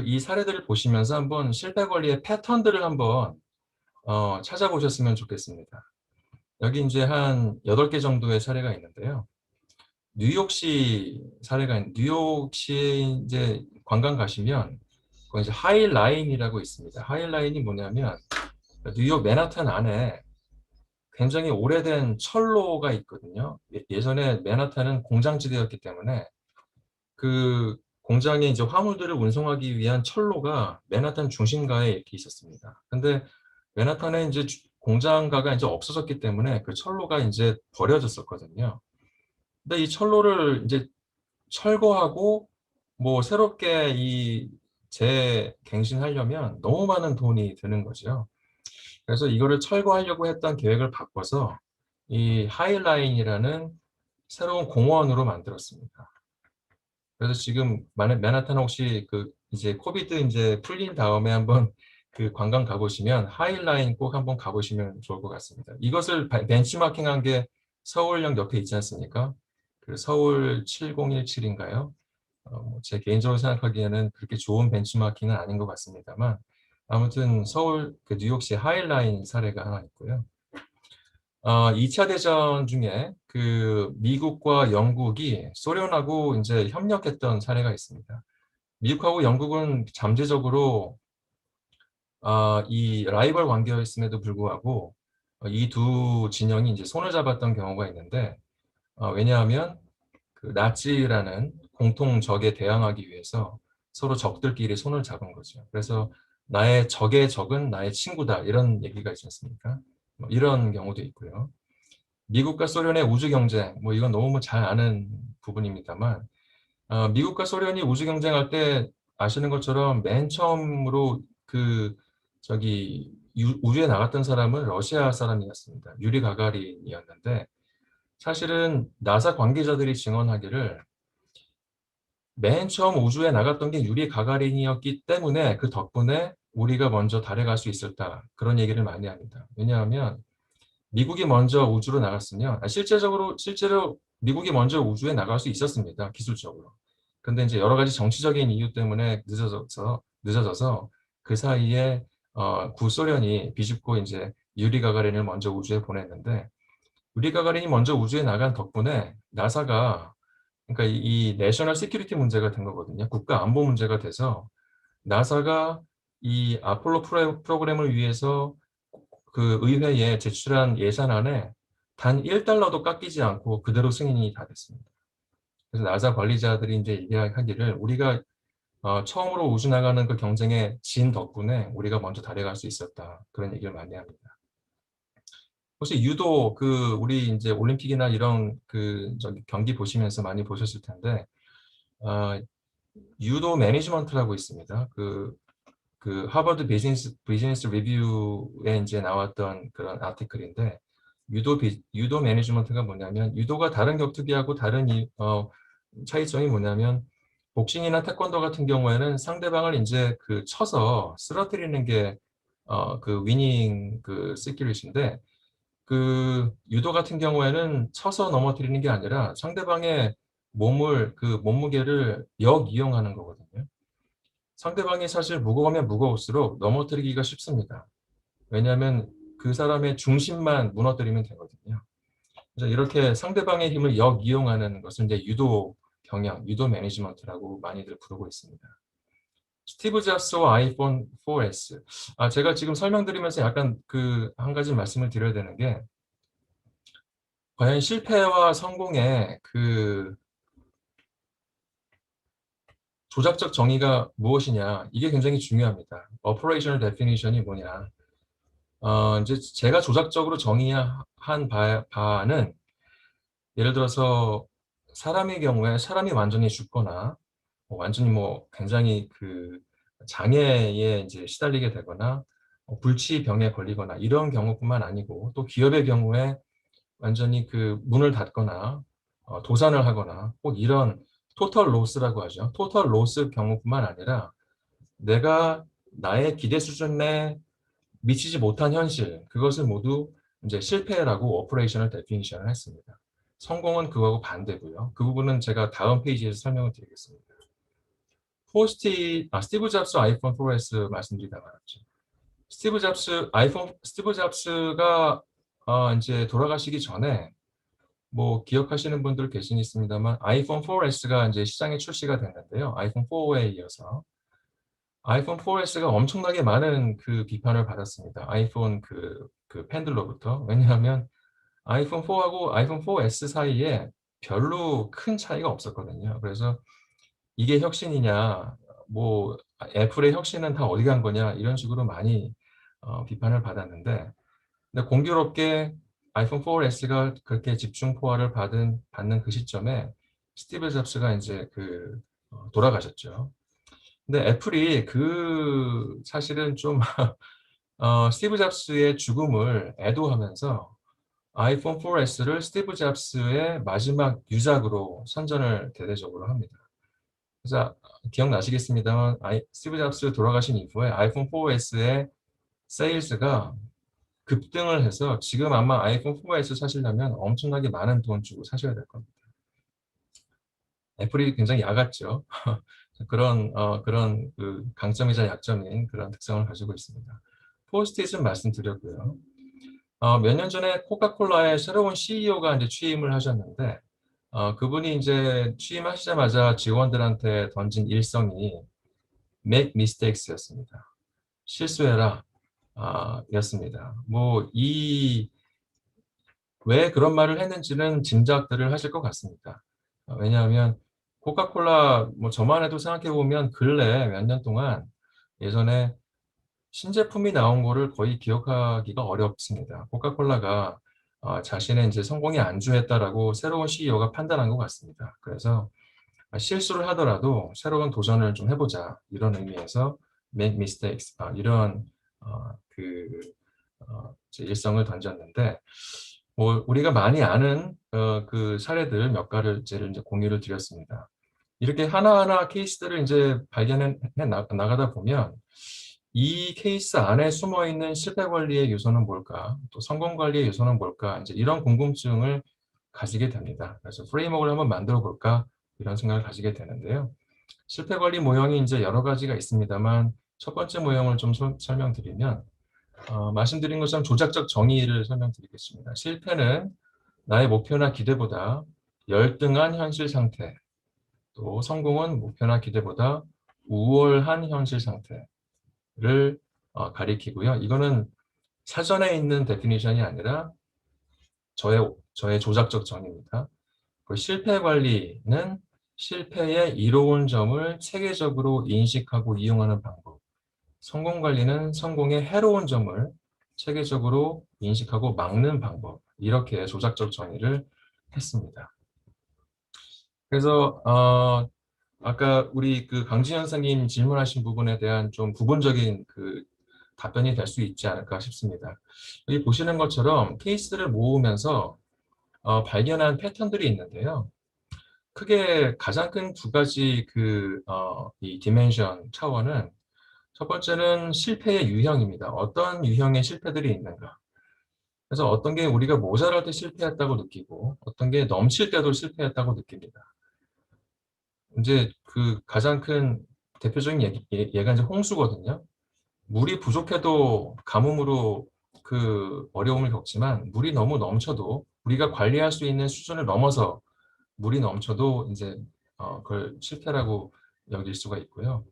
이 사례들을 보시면서 한번 실패 관리의 패턴들을 한번 찾아보셨으면 좋겠습니다. 여기 이제 한 8개 정도의 사례가 있는데요. 뉴욕시에 이제 관광 가시면 거기 이제 하이라인이라고 있습니다. 하이라인이 뭐냐면 뉴욕 맨하탄 안에 굉장히 오래된 철로가 있거든요. 예전에 맨하탄은 공장지대였기 때문에 그 공장에 이제 화물들을 운송하기 위한 철로가 맨하탄 중심가에 이렇게 있었습니다. 근데 맨하탄에 이제 공장가가 이제 없어졌기 때문에 그 철로가 이제 버려졌었거든요. 근데 이 철로를 이제 철거하고 뭐 새롭게 재갱신하려면 너무 많은 돈이 드는 거죠. 그래서 이거를 철거하려고 했던 계획을 바꿔서 이 하이라인이라는 새로운 공원으로 만들었습니다. 그래서 지금 맨하탄 혹시 이제 코비드 이제 풀린 다음에 한번 그 관광 가보시면 하이라인 꼭 한번 가보시면 좋을 것 같습니다. 이것을 벤치마킹한 게 서울역 옆에 있지 않습니까? 그 서울 7017인가요? 제 개인적으로 생각하기에는 그렇게 좋은 벤치마킹은 아닌 것 같습니다만 아무튼 서울 뉴욕시 하이라인 사례가 하나 있고요. 2차 대전 중에 그 미국과 영국이 소련하고 이제 협력했던 사례가 있습니다. 미국하고 영국은 잠재적으로 이 라이벌 관계였음에도 불구하고 이 두 진영이 이제 손을 잡았던 경우가 있는데 왜냐하면 그 나치라는 공통 적에 대항하기 위해서 서로 적들끼리 손을 잡은 거죠. 그래서 나의 적의 적은 나의 친구다 이런 얘기가 있지 않습니까? 이런 경우도 있고요. 미국과 소련의 우주 경쟁, 뭐 이건 너무 잘 아는 부분입니다만 미국과 소련이 우주 경쟁할 때 아시는 것처럼 맨 처음으로 우주에 나갔던 사람은 러시아 사람이었습니다. 유리 가가린이었는데 사실은 나사 관계자들이 증언하기를 맨 처음 우주에 나갔던 게 유리 가가린이었기 때문에 그 덕분에 우리가 먼저 달에 갈 수 있었다. 그런 얘기를 많이 합니다. 왜냐하면 미국이 먼저 우주로 나갔으면 실제로 미국이 먼저 우주에 나갈 수 있었습니다. 기술적으로. 근데 이제 여러 가지 정치적인 이유 때문에 늦어져서 그 사이에 구소련이 비집고 이제 유리 가가린을 먼저 우주에 보냈는데 유리 가가린이 먼저 우주에 나간 덕분에 나사가 그러니까 이 내셔널 시큐리티 문제가 된 거거든요. 국가 안보 문제가 돼서 나사가 이 아폴로 프로그램을 위해서 그 의회에 제출한 예산안에 단 1달러도 깎이지 않고 그대로 승인이 다 됐습니다. 그래서 나사 관리자들이 이제 얘기하기를 우리가 처음으로 우주 나가는 그 경쟁에 진 덕분에 우리가 먼저 달에 갈 수 있었다. 그런 얘기를 많이 합니다. 혹시 유도 우리 이제 올림픽이나 이런 경기 보시면서 많이 보셨을 텐데 유도 매니지먼트라고 있습니다. 하버드 비즈니스 리뷰에 이제 나왔던 그런 아티클인데 유도 매니지먼트가 뭐냐면 유도가 다른 격투기하고 다른 차이점이 뭐냐면 복싱이나 태권도 같은 경우에는 상대방을 이제 쳐서 쓰러뜨리는 게 위닝 시큐릿인데 유도 같은 경우에는 쳐서 넘어뜨리는 게 아니라 상대방의 몸무게를 역이용하는 거거든요. 상대방이 사실 무거우면 무거울수록 넘어뜨리기가 쉽습니다. 왜냐하면 그 사람의 중심만 무너뜨리면 되거든요. 그래서 이렇게 상대방의 힘을 역이용하는 것을 이제 유도 경영, 유도 매니지먼트라고 많이들 부르고 있습니다. 스티브 잡스와 아이폰 4S. 제가 지금 설명드리면서 약간 한 가지 말씀을 드려야 되는 게 과연 실패와 성공의 조작적 정의가 무엇이냐 이게 굉장히 중요합니다. Operational definition이 뭐냐. 이제 제가 조작적으로 정의한 바는 예를 들어서 사람의 경우에 사람이 완전히 죽거나 완전히 굉장히 장애에 이제 시달리게 되거나 불치병에 걸리거나 이런 경우뿐만 아니고 또 기업의 경우에 완전히 문을 닫거나 도산을 하거나 꼭 이런 토털 로스라고 하죠. 토털 로스 경우뿐만 아니라 내가 나의 기대 수준에 미치지 못한 현실, 그것을 모두 이제 실패라고 오퍼레이셔널 데피니션을 했습니다. 성공은 그거하고 반대고요. 그 부분은 제가 다음 페이지에서 설명을 드리겠습니다. 스티브 잡스 아이폰 4S 말씀드리다 말았죠. 스티브 잡스가 이제 돌아가시기 전에 기억하시는 분들 계시겠습니다만 아이폰 4S가 이제 시장에 출시가 됐는데요. 아이폰 4에 이어서 아이폰 4S가 엄청나게 많은 비판을 받았습니다. 아이폰 팬들로부터. 왜냐하면 아이폰 4하고 아이폰 4S 사이에 별로 큰 차이가 없었거든요. 그래서 이게 혁신이냐, 애플의 혁신은 다 어디 간 거냐 이런 식으로 많이 비판을 받았는데 근데 공교롭게 아이폰 4S가 그렇게 집중 포화를 받는 그 시점에 스티브 잡스가 이제 돌아가셨죠. 근데 애플이 사실은 좀 스티브 잡스의 죽음을 애도하면서 아이폰 4S를 스티브 잡스의 마지막 유작으로 선전을 대대적으로 합니다. 그래서 기억나시겠습니다만 스티브 잡스 돌아가신 이후에 아이폰 4S의 세일즈가 급등을 해서 지금 아마 아이폰 4S 사시려면 엄청나게 많은 돈 주고 사셔야 될 겁니다. 애플이 굉장히 야같죠. 그런 강점이자 약점인 그런 특성을 가지고 있습니다. 포스트잇은 말씀드렸고요. 몇 년 전에 코카콜라의 새로운 CEO가 이제 취임을 하셨는데 그분이 이제 취임하시자마자 직원들한테 던진 일성이 make mistakes였습니다. 실수해라 였습니다. 왜 그런 말을 했는지는 짐작들을 하실 것 같습니다. 왜냐하면 코카콜라 저만 해도 생각해 보면 근래 몇 년 동안 예전에 신제품이 나온 거를 거의 기억하기가 어렵습니다. 코카콜라가 자신의 이제 성공에 안주했다라고 새로운 CEO가 판단한 것 같습니다. 그래서 실수를 하더라도 새로운 도전을 좀 해보자 이런 의미에서 make mistakes 이런 일성을 던졌는데 우리가 많이 아는 사례들 몇 가지를 이제 공유를 드렸습니다. 이렇게 하나하나 케이스들을 이제 발견해 나가다 보면 이 케이스 안에 숨어 있는 실패 관리의 요소는 뭘까, 또 성공 관리의 요소는 뭘까, 이제 이런 궁금증을 가지게 됩니다. 그래서 프레임워크를 한번 만들어 볼까 이런 생각을 가지게 되는데요. 실패 관리 모형이 이제 여러 가지가 있습니다만 첫 번째 모형을 좀 설명드리면 말씀드린 것처럼 조작적 정의를 설명드리겠습니다. 실패는 나의 목표나 기대보다 열등한 현실 상태, 또 성공은 목표나 기대보다 우월한 현실 상태를 가리키고요. 이거는 사전에 있는 데피니션이 아니라 저의 조작적 정의입니다. 그 실패 관리는 실패의 이로운 점을 체계적으로 인식하고 이용하는 방법. 성공 관리는 성공의 해로운 점을 체계적으로 인식하고 막는 방법. 이렇게 조작적 정의를 했습니다. 그래서 아까 우리 그 강진현 선생님 질문하신 부분에 대한 좀 부분적인 그 답변이 될 수 있지 않을까 싶습니다. 여기 보시는 것처럼 케이스를 모으면서 발견한 패턴들이 있는데요. 크게 가장 큰 두 가지 이 디멘션 차원은 첫 번째는 실패의 유형입니다. 어떤 유형의 실패들이 있는가. 그래서 어떤 게 우리가 모자랄 때 실패했다고 느끼고 어떤 게 넘칠 때도 실패했다고 느낍니다. 이제 그 가장 큰 대표적인 얘가 이제 홍수거든요. 물이 부족해도 가뭄으로 그 어려움을 겪지만 물이 너무 넘쳐도 우리가 관리할 수 있는 수준을 넘어서 물이 넘쳐도 이제 그걸 실패라고 여길 수가 있고요.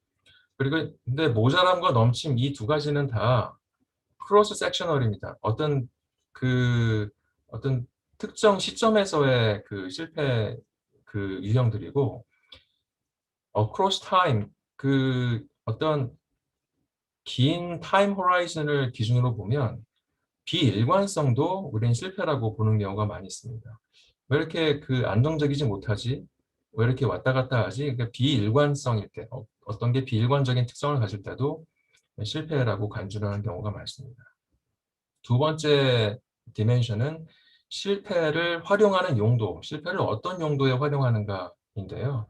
그리고 근데 모자람과 넘침 이 두 가지는 다 크로스 섹셔널입니다. 어떤 특정 시점에서의 그 실패 그 유형들이고 across time 그 어떤 긴 타임 호라이즌을 기준으로 보면 비일관성도 우리는 실패라고 보는 경우가 많이 있습니다. 왜 이렇게 그 안정적이지 못하지? 왜 이렇게 왔다 갔다 하지? 그러니까 비일관성일 때, 어떤 게 비일관적인 특성을 가질 때도 실패라고 간주하는 경우가 많습니다. 두 번째 디멘션은 실패를 활용하는 용도, 실패를 어떤 용도에 활용하는가인데요.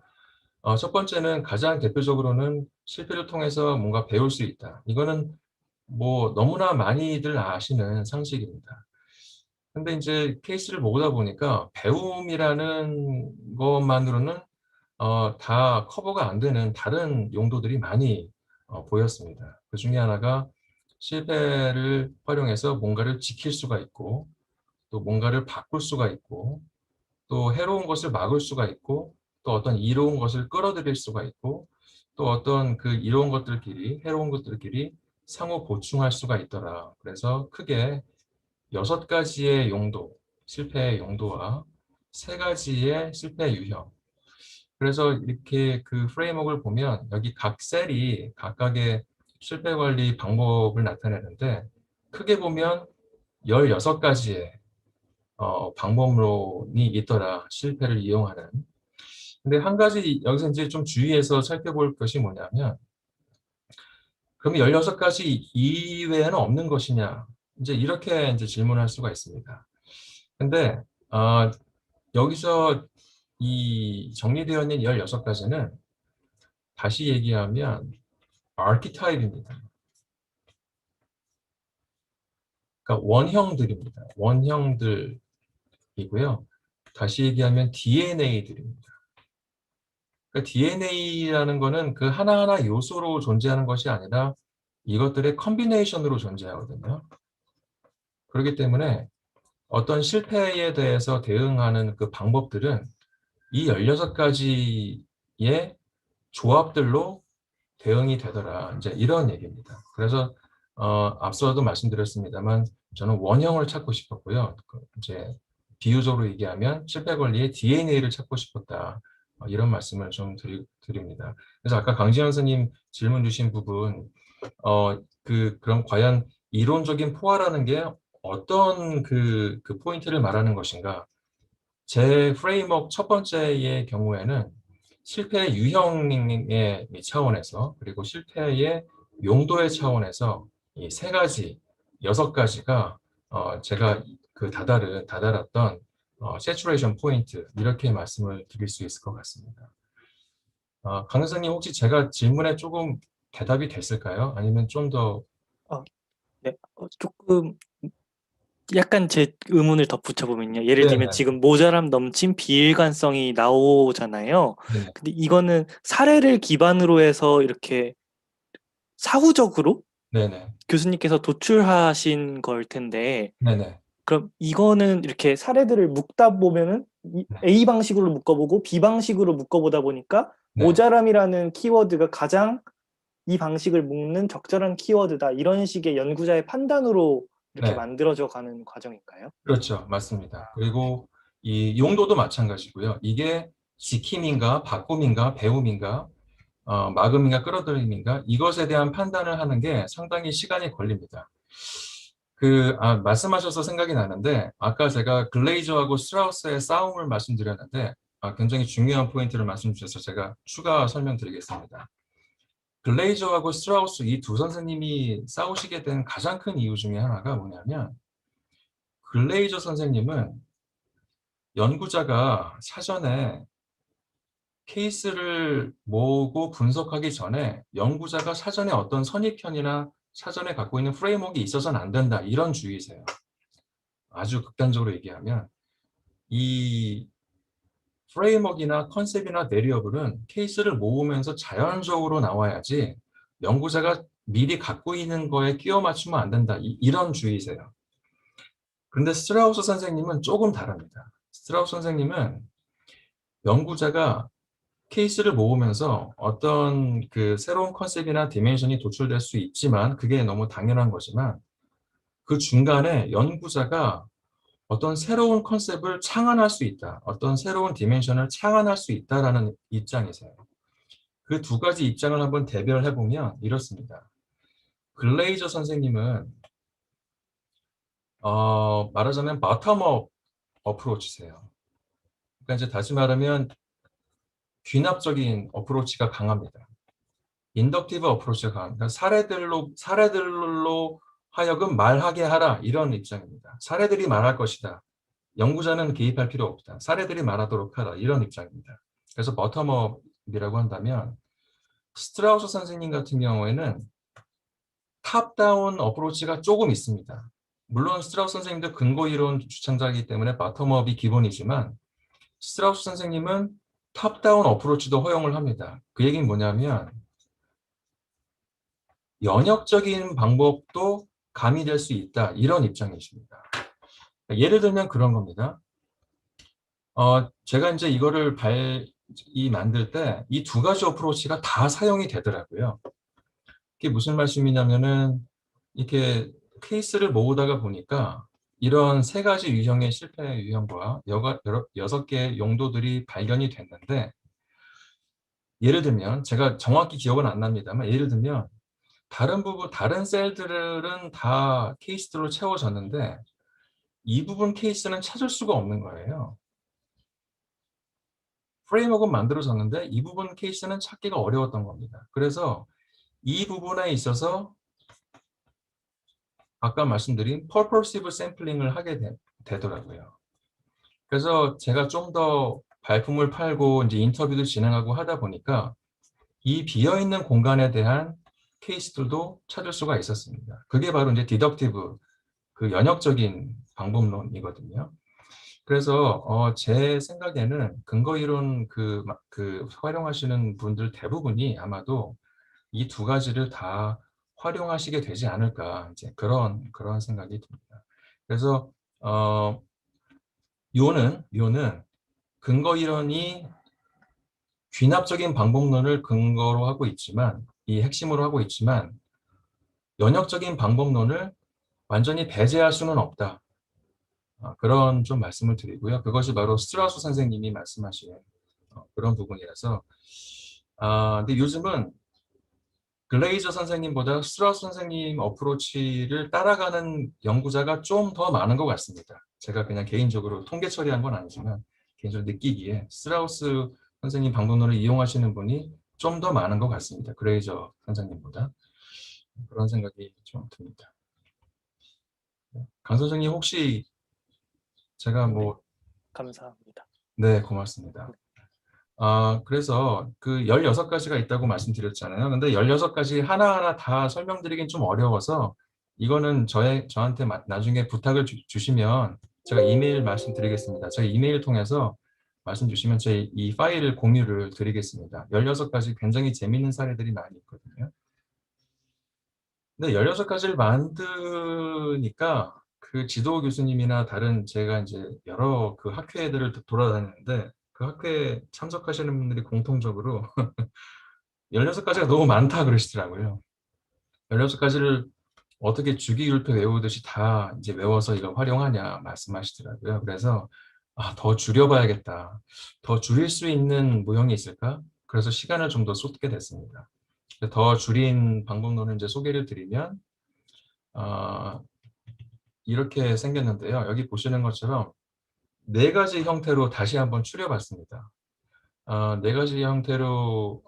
첫 번째는 가장 대표적으로는 실패를 통해서 뭔가 배울 수 있다. 이거는 뭐 너무나 많이들 아시는 상식입니다. 근데 이제 케이스를 보다 보니까 배움이라는 것만으로는 다 커버가 안 되는 다른 용도들이 많이 보였습니다. 그 중에 하나가 실패를 활용해서 뭔가를 지킬 수가 있고 또 뭔가를 바꿀 수가 있고 또 해로운 것을 막을 수가 있고 또 어떤 이로운 것을 끌어들일 수가 있고 또 어떤 그 이로운 것들끼리 해로운 것들끼리 상호 보충할 수가 있더라. 그래서 크게 6가지의 용도, 실패의 용도와 3가지의 실패 유형. 그래서 이렇게 그 프레임워크를 보면 여기 각 셀이 각각의 실패 관리 방법을 나타내는데 크게 보면 16가지의 방법론이 있더라. 실패를 이용하는. 근데 한 가지 여기서 이제 좀 주의해서 살펴볼 것이 뭐냐면 그럼 16가지 이외에는 없는 것이냐? 이제 이렇게 이제 질문할 수가 있습니다. 근데 여기서 이 정리되어 있는 16가지는 다시 얘기하면 아키타입입니다. 그러니까 원형들입니다. 원형들이고요. 다시 얘기하면 DNA들입니다. 그러니까 DNA라는 거는 그 하나하나 요소로 존재하는 것이 아니라 이것들의 컨비네이션으로 존재하거든요. 그렇기 때문에 어떤 실패에 대해서 대응하는 그 방법들은 이 16가지의 조합들로 대응이 되더라. 이제 이런 얘기입니다. 그래서 앞서도 말씀드렸습습니다만 저는 원형을 찾고 싶었고요. 이제 비유적으로 얘기하면 실패 관리의 DNA를 찾고 싶었다. 이런 말씀을 좀 드립니다. 그래서 아까 강지현 선생님 질문 주신 부분, 그럼 과연 이론적인 포화라는 게 어떤 그 포인트를 말하는 것인가? 제 프레임워크 첫 번째의 경우에는 실패의 유형의 차원에서 그리고 실패의 용도의 차원에서 이 3가지, 6가지가 제가 그 다다랐던 세츄레이션 포인트 이렇게 말씀을 드릴 수 있을 것 같습니다. 강 선생님 혹시 제가 질문에 조금 대답이 됐을까요? 아니면 좀 더 네, 조금 약간 제 의문을 덧붙여보면요. 예를 들면 네네. 지금 모자람 넘친 비일관성이 나오잖아요. 네. 근데 이거는 사례를 기반으로 해서 이렇게 사후적으로 네네. 교수님께서 도출하신 걸 텐데 네네. 그럼 이거는 이렇게 사례들을 묶다 보면은 A 방식으로 묶어보고 B 방식으로 묶어보다 보니까 네. 모자람이라는 키워드가 가장 이 방식을 묶는 적절한 키워드다. 이런 식의 연구자의 판단으로 이렇게 네. 만들어져 가는 과정인가요? 그렇죠. 맞습니다. 그리고 이 용도도 마찬가지고요. 이게 지킴인가, 바꿈인가, 배움인가, 막음인가, 끌어들임인가, 이것에 대한 판단을 하는 게 상당히 시간이 걸립니다. 말씀하셔서 생각이 나는데, 아까 제가 글레이저하고 스트라우스의 싸움을 말씀드렸는데, 굉장히 중요한 포인트를 말씀 주셔서 제가 추가 설명드리겠습니다. 글레이저하고 스트라우스 이 두 선생님이 싸우시게 된 가장 큰 이유 중에 하나가 뭐냐면, 글레이저 선생님은 연구자가 사전에 케이스를 모으고 분석하기 전에 연구자가 사전에 어떤 선입견이나 사전에 갖고 있는 프레임워크가 있어서는 안 된다. 이런 주의세요. 아주 극단적으로 얘기하면 이 프레임워크나 컨셉이나 베리어블은 케이스를 모으면서 자연적으로 나와야지 연구자가 미리 갖고 있는 거에 끼워 맞추면 안 된다. 이런 주의세요. 그런데 스트라우스 선생님은 조금 다릅니다. 스트라우스 선생님은 연구자가 케이스를 모으면서 어떤 그 새로운 컨셉이나 디멘션이 도출될 수 있지만 그게 너무 당연한 거지만 그 중간에 연구자가 어떤 새로운 컨셉을 창안할 수 있다. 어떤 새로운 디멘션을 창안할 수 있다라는 입장이세요. 그 두 가지 입장을 한번 대별해 보면 이렇습니다. 글레이저 선생님은 말하자면 바텀업 어프로치세요. 그러니까 이제 다시 말하면 귀납적인 어프로치가 강합니다. 인덕티브 어프로치가 강합니다. 사례들로 하여금 말하게 하라 이런 입장입니다. 사례들이 말할 것이다. 연구자는 개입할 필요 없다. 사례들이 말하도록 하라 이런 입장입니다. 그래서 버텀업이라고 한다면 스트라우스 선생님 같은 경우에는 탑다운 어프로치가 조금 있습니다. 물론 스트라우스 선생님도 근거이론 주창자이기 때문에 바텀업이 기본이지만 스트라우스 선생님은 탑다운 어프로치도 허용을 합니다. 그 얘기는 뭐냐면 연역적인 방법도 가미될 수 있다. 이런 입장이십니다. 예를 들면 그런 겁니다. 제가 이제 이거를 만들 때 이 두 가지 어프로치가 다 사용이 되더라고요. 이게 무슨 말씀이냐면은 이렇게 케이스를 모으다가 보니까 이런 세 가지 유형의 실패 유형과 6개의 용도들이 발견이 됐는데 예를 들면 제가 정확히 기억은 안 납니다만 예를 들면 다른 셀들은 다 케이스들로 채워졌는데 이 부분 케이스는 찾을 수가 없는 거예요. 프레임워크는 만들어졌는데 이 부분 케이스는 찾기가 어려웠던 겁니다. 그래서 이 부분에 있어서 아까 말씀드린 purposive 샘플링을 하게 되더라고요. 그래서 제가 좀 더 발품을 팔고 이제 인터뷰도 진행하고 하다 보니까 이 비어있는 공간에 대한 케이스들도 찾을 수가 있었습니다. 그게 바로 이제 디덕티브, 그 연역적인 방법론이거든요. 그래서 제 생각에는 근거이론 활용하시는 분들 대부분이 아마도 이 두 가지를 다 활용하시게 되지 않을까 이제 그런 생각이 듭니다. 그래서 요는 근거이론이 귀납적인 방법론을 근거로 하고 있지만 이 핵심으로 하고 있지만 연역적인 방법론을 완전히 배제할 수는 없다. 그런 좀 말씀을 드리고요. 그것이 바로 스트라우스 선생님이 말씀하신 그런 부분이라서 근데 요즘은 글레이저 선생님보다 스트라우스 선생님 어프로치를 따라가는 연구자가 좀 더 많은 것 같습니다. 제가 그냥 개인적으로 통계 처리한 건 아니지만 개인적으로 느끼기에 스트라우스 선생님 방법론을 이용하시는 분이 좀 더 많은 것 같습니다. 글레이저 선생님보다. 그런 생각이 좀 듭니다. 강 선생님 혹시 제가 감사합니다. 네, 고맙습니다. 그래서 그 16가지가 있다고 말씀드렸잖아요. 근데 16가지 하나하나 다 설명드리긴 좀 어려워서 이거는 저한테 나중에 부탁을 주시면 제가 이메일 말씀드리겠습니다. 저희 이메일 통해서 말씀 주시면 저희 이 파일을 공유를 드리겠습니다. 16가지 굉장히 재미있는 사례들이 많이 있거든요. 근데 16가지를 만드니까 그 지도 교수님이나 다른 제가 이제 여러 그 학회들을 돌아다니는데 그 학회에 참석하시는 분들이 공통적으로 16가지가 너무 많다 그러시더라고요. 16가지를 어떻게 주기율표 외우듯이 다 이제 외워서 이걸 활용하냐 말씀하시더라고요. 그래서 더 줄여봐야겠다. 더 줄일 수 있는 모형이 있을까? 그래서 시간을 좀 더 쏟게 됐습니다. 더 줄인 방법론을 이제 소개를 드리면 이렇게 생겼는데요. 여기 보시는 것처럼 4가지 형태로 다시 한번 추려봤습니다. 4가지 형태로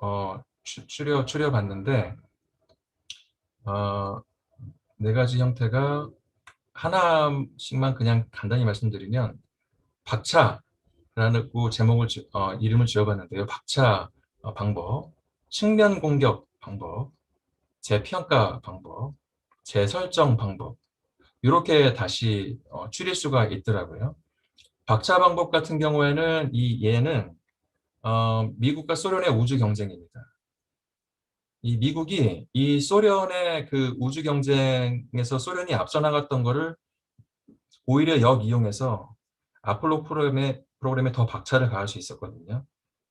추려봤는데 4가지 형태가 하나씩만 그냥 간단히 말씀드리면 박차라는 제목을 이름을 지어봤는데요. 박차 방법, 측면 공격 방법, 재평가 방법, 재설정 방법 이렇게 다시 추릴 수가 있더라고요. 박차 방법 같은 경우에는 얘는 미국과 소련의 우주 경쟁입니다. 이 미국이 이 소련의 그 우주 경쟁에서 소련이 앞서 나갔던 거를 오히려 역이용해서 아폴로 프로그램에 더 박차를 가할 수 있었거든요.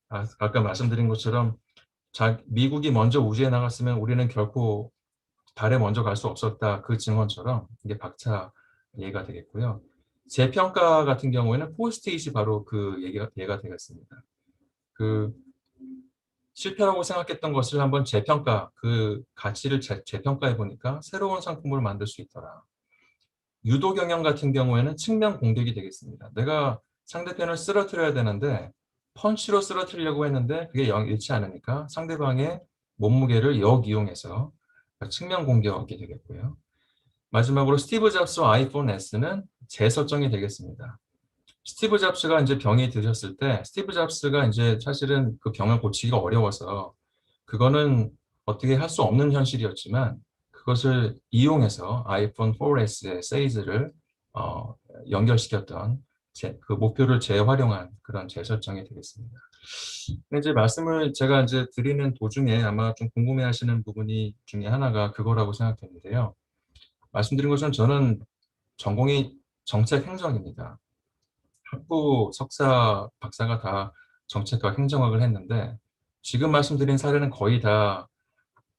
아까 말씀드린 것처럼 미국이 먼저 우주에 나갔으면 우리는 결코 달에 먼저 갈 수 없었다. 그 증언처럼 이게 박차 예가 되겠고요. 재평가 같은 경우에는 포스트잇이 바로 그 예가 되겠습니다. 그 실패라고 생각했던 것을 한번 재평가, 그 가치를 재평가해 보니까 새로운 상품을 만들 수 있더라. 유도 경영 같은 경우에는 측면 공격이 되겠습니다. 내가 상대편을 쓰러뜨려야 되는데 펀치로 쓰러뜨리려고 했는데 그게 영 잃지 않으니까 상대방의 몸무게를 역이용해서 측면 공격이 되겠고요. 마지막으로 스티브 잡스와 아이폰 S는 재설정이 되겠습니다. 스티브 잡스가 이제 병이 드셨을 때 스티브 잡스가 이제 사실은 그 병을 고치기가 어려워서 그거는 어떻게 할 수 없는 현실이었지만 그것을 이용해서 아이폰 4S의 세이즈를 연결시켰던 그 목표를 재활용한 그런 재설정이 되겠습니다. 이제 말씀을 제가 이제 드리는 도중에 아마 좀 궁금해하시는 부분이 중에 하나가 그거라고 생각했는데요. 말씀드린 것처럼 저는 전공이 정책 행정입니다. 학부, 석사, 박사가 다 정책과 행정학을 했는데 지금 말씀드린 사례는 거의 다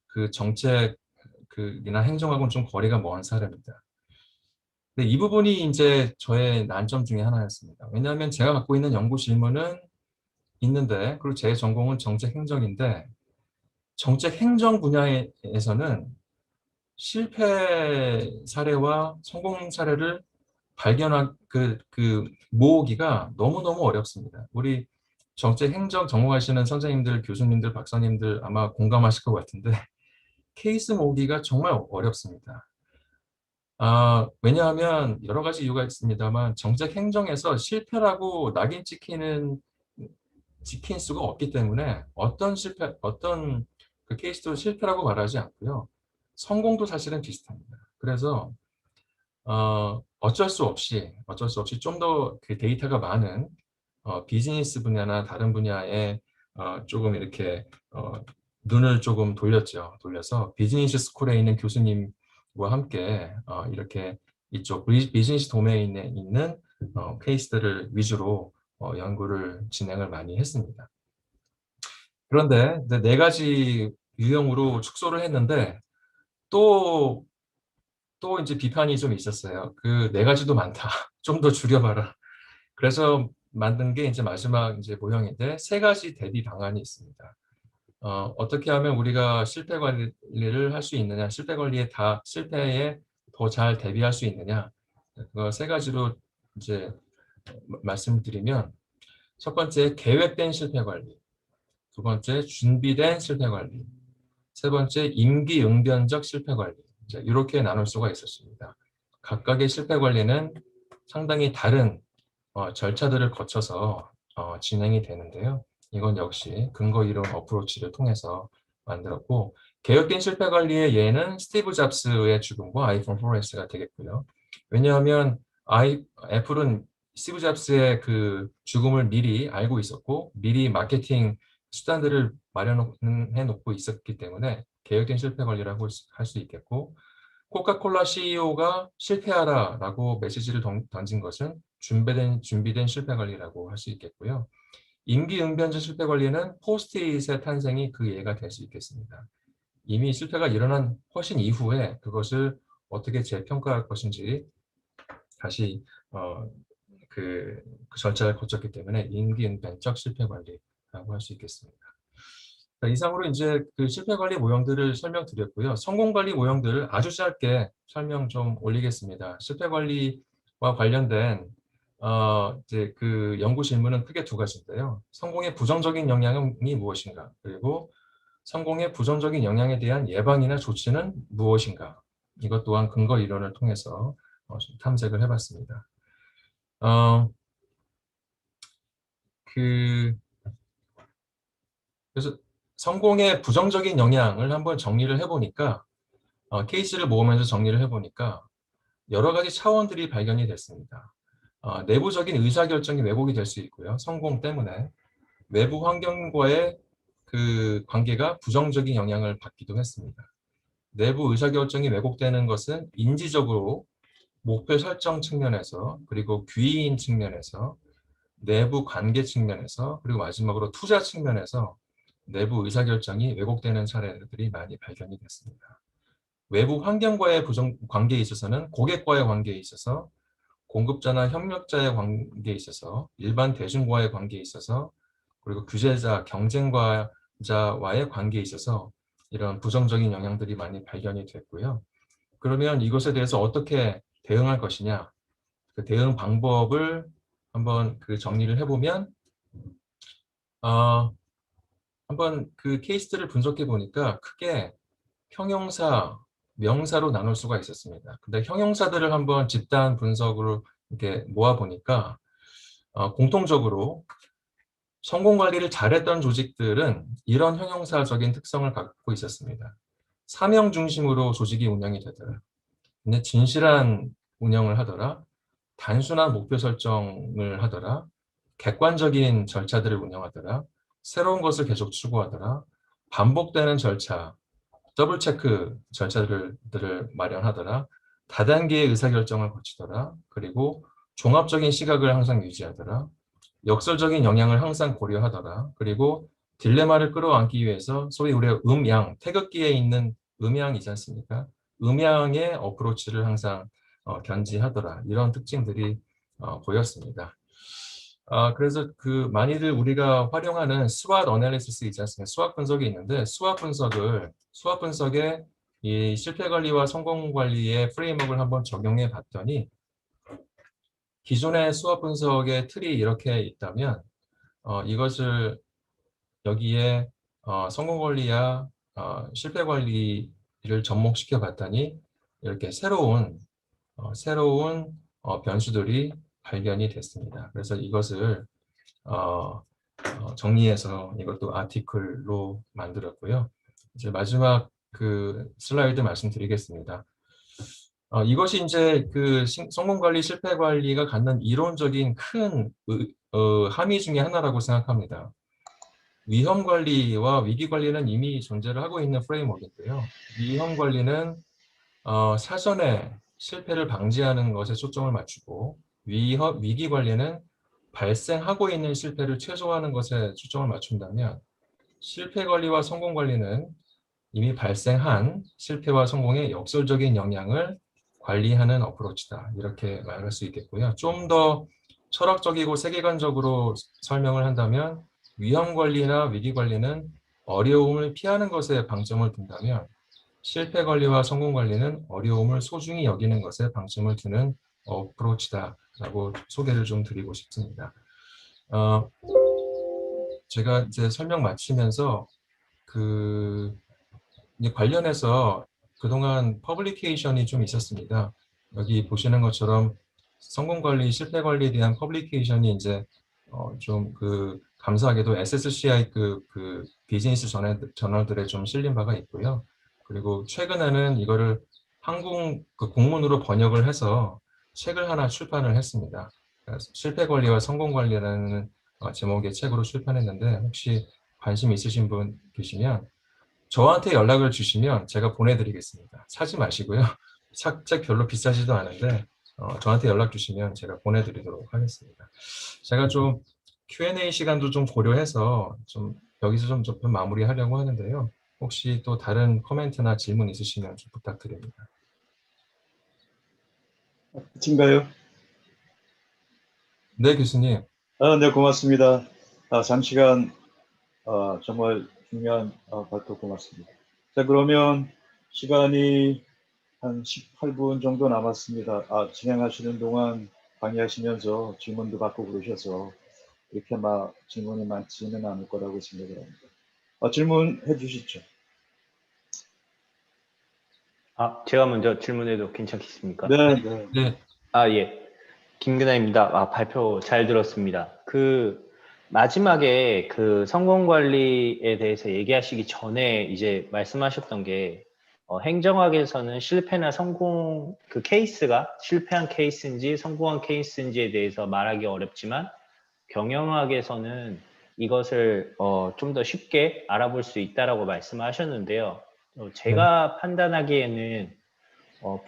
그 정책이나 행정학은 좀 거리가 먼 사례입니다. 근데 이 부분이 이제 저의 난점 중에 하나였습니다. 왜냐하면 제가 갖고 있는 연구 질문은 있는데 그리고 제 전공은 정책 행정인데 정책 행정 분야에서는 실패 사례와 성공 사례를 발견한 그 모으기가 너무너무 어렵습니다. 우리 정책 행정 전공하시는 선생님들, 교수님들, 박사님들 아마 공감하실 것 같은데 케이스 모으기가 정말 어렵습니다. 왜냐하면 여러 가지 이유가 있습니다만 정책 행정에서 실패라고 낙인 찍힌 수가 없기 때문에 어떤 그 케이스도 실패라고 말하지 않고요. 성공도 사실은 비슷합니다. 그래서 어쩔 수 없이 좀 더 그 데이터가 많은 비즈니스 분야나 다른 분야에 조금 이렇게 눈을 조금 돌려서 비즈니스 스쿨에 있는 교수님과 함께 이렇게 이쪽 비즈니스 도메인에 있는 케이스들을 위주로 연구를 진행을 많이 했습니다. 그런데 4가지 유형으로 축소를 했는데 또 이제 비판이 좀 있었어요. 그 4가지도 많다. 좀 더 줄여봐라. 그래서 만든 게 이제 마지막 이제 모형인데 3가지 대비 방안이 있습니다. 어떻게 하면 우리가 실패 관리를 할 수 있느냐, 실패에 더 잘 대비할 수 있느냐, 그 3가지로 이제 말씀드리면 첫 번째 계획된 실패 관리, 두 번째 준비된 실패 관리, 세 번째 임기응변적 실패 관리. 이렇게 나눌 수가 있었습니다. 각각의 실패 관리는 상당히 다른 절차들을 거쳐서 진행이 되는데요. 이건 역시 근거 이론 어프로치를 통해서 만들었고 계획된 실패 관리의 예는 스티브 잡스의 죽음과 아이폰 4S가 되겠고요. 왜냐하면 애플은 스티브 잡스의 그 죽음을 미리 알고 있었고 미리 마케팅 수단들을 마련해 놓고 있었기 때문에 계획된 실패 관리라고 할 수 있겠고 코카콜라 CEO가 실패하라라고 메시지를 던진 것은 준비된 실패 관리라고 할 수 있겠고요. 임기응변제 실패 관리는 포스트잇의 탄생이 그 예가 될 수 있겠습니다. 이미 실패가 일어난 훨씬 이후에 그것을 어떻게 재평가할 것인지 다시 그 절차를 거쳤기 때문에 임기응변적 실패 관리라고 할 수 있겠습니다. 이상으로 이제 그 실패 관리 모형들을 설명드렸고요. 성공 관리 모형들을 아주 짧게 설명 좀 올리겠습니다. 실패 관리와 관련된 이제 그 연구 질문은 크게 두 가지인데요. 성공의 부정적인 영향이 무엇인가? 그리고 성공의 부정적인 영향에 대한 예방이나 조치는 무엇인가? 이것 또한 근거 이론을 통해서 좀 탐색을 해봤습니다. 그래서 성공의 부정적인 영향을 한번 정리를 해보니까 케이스를 모으면서 정리를 해보니까 여러 가지 차원들이 발견이 됐습니다. 내부적인 의사결정이 왜곡이 될 수 있고요. 성공 때문에 외부 환경과의 그 관계가 부정적인 영향을 받기도 했습니다. 내부 의사결정이 왜곡되는 것은 인지적으로 목표 설정 측면에서, 그리고 귀인 측면에서, 내부 관계 측면에서, 그리고 마지막으로 투자 측면에서 내부 의사결정이 왜곡되는 사례들이 많이 발견이 됐습니다. 외부 환경과의 관계에 있어서는 고객과의 관계에 있어서, 공급자나 협력자의 관계에 있어서, 일반 대중과의 관계에 있어서, 그리고 규제자, 경쟁자와의 관계에 있어서 이런 부정적인 영향들이 많이 발견이 됐고요. 그러면 이것에 대해서 어떻게 대응할 것이냐, 그 대응 방법을 한번 그 정리를 해보면 한번 그 케이스들을 분석해 보니까 크게 형용사, 명사로 나눌 수가 있었습니다. 근데 형용사들을 한번 집단 분석으로 이렇게 모아 보니까 공통적으로 성공 관리를 잘했던 조직들은 이런 형용사적인 특성을 갖고 있었습니다. 사명 중심으로 조직이 운영이 되더라. 근데 진실한 운영을 하더라. 단순한 목표 설정을 하더라. 객관적인 절차들을 운영하더라. 새로운 것을 계속 추구하더라. 반복되는 절차, 더블 체크 절차들을 마련하더라. 다단계의 의사결정을 거치더라. 그리고 종합적인 시각을 항상 유지하더라. 역설적인 영향을 항상 고려하더라. 그리고 딜레마를 끌어안기 위해서 소위 우리가 음양, 태극기에 있는 음양이지 않습니까? 음양의 어프로치를 항상 견지하더라. 이런 특징들이 보였습니다. 그래서 그 많이들 우리가 활용하는 SWOT 어널리시스 있지 않습니까? 수학 분석이 있는데 수학 분석에 이 실패 관리와 성공 관리의 프레임워크를 한번 적용해 봤더니 기존의 수학 분석의 틀이 이렇게 있다면 이것을 여기에 성공 관리와 실패 관리를 접목시켜 봤더니 이렇게 새로운 변수들이 발견이 됐습니다. 그래서 이것을 정리해서 이것도 아티클로 만들었고요. 이제 마지막 그 슬라이드 말씀드리겠습니다. 이것이 이제 그 성공 관리, 실패 관리가 갖는 이론적인 큰 함의 중에 하나라고 생각합니다. 위험 관리와 위기 관리는 이미 존재를 하고 있는 프레임워크인데요. 위험 관리는 사전에 실패를 방지하는 것에 초점을 맞추고 위기 관리는 발생하고 있는 실패를 최소화하는 것에 초점을 맞춘다면 실패 관리와 성공 관리는 이미 발생한 실패와 성공의 역설적인 영향을 관리하는 어프로치다. 이렇게 말할 수 있겠고요. 좀 더 철학적이고 세계관적으로 설명을 한다면 위험 관리나 위기 관리는 어려움을 피하는 것에 방점을 둔다면 실패 관리와 성공 관리는 어려움을 소중히 여기는 것에 방점을 두는 어프로치다라고 소개를 좀 드리고 싶습니다. 제가 이제 설명 마치면서 이제 관련해서 그동안 퍼블리케이션이 좀 있었습니다. 여기 보시는 것처럼 성공 관리, 실패 관리에 대한 퍼블리케이션이 이제 좀 감사하게도 SSCI 그 비즈니스 저널들에 좀 실린 바가 있고요. 그리고 최근에는 이거를 한국 공문으로 번역을 해서 책을 하나 출판을 했습니다. 실패 관리와 성공 관리라는 제목의 책으로 출판했는데 혹시 관심 있으신 분 계시면 저한테 연락을 주시면 제가 보내드리겠습니다. 사지 마시고요. 책 별로 비싸지도 않은데 저한테 연락 주시면 제가 보내드리도록 하겠습니다. 제가 좀 Q&A 시간도 좀 고려해서 좀 여기서 좀 마무리하려고 하는데요. 혹시 또 다른 코멘트나 질문 있으시면 좀 부탁드립니다. 끝인가요? 네, 교수님. 네, 고맙습니다. 장시간 정말 중요한 발표 고맙습니다. 자, 그러면 시간이 한 18분 정도 남았습니다. 진행하시는 동안 강의하시면서 질문도 받고 그러셔서 이렇게 막 질문이 많지는 않을 거라고 생각을 합니다. 질문해 주시죠. 제가 먼저 질문해도 괜찮겠습니까? 네, 네. 네, 예. 김근아입니다. 발표 잘 들었습니다. 마지막에 성공 관리에 대해서 얘기하시기 전에 이제 말씀하셨던 게, 행정학에서는 실패나 성공, 케이스가 실패한 케이스인지 성공한 케이스인지에 대해서 말하기 어렵지만, 경영학에서는 이것을 좀 더 쉽게 알아볼 수 있다라고 말씀하셨는데요. 제가 판단하기에는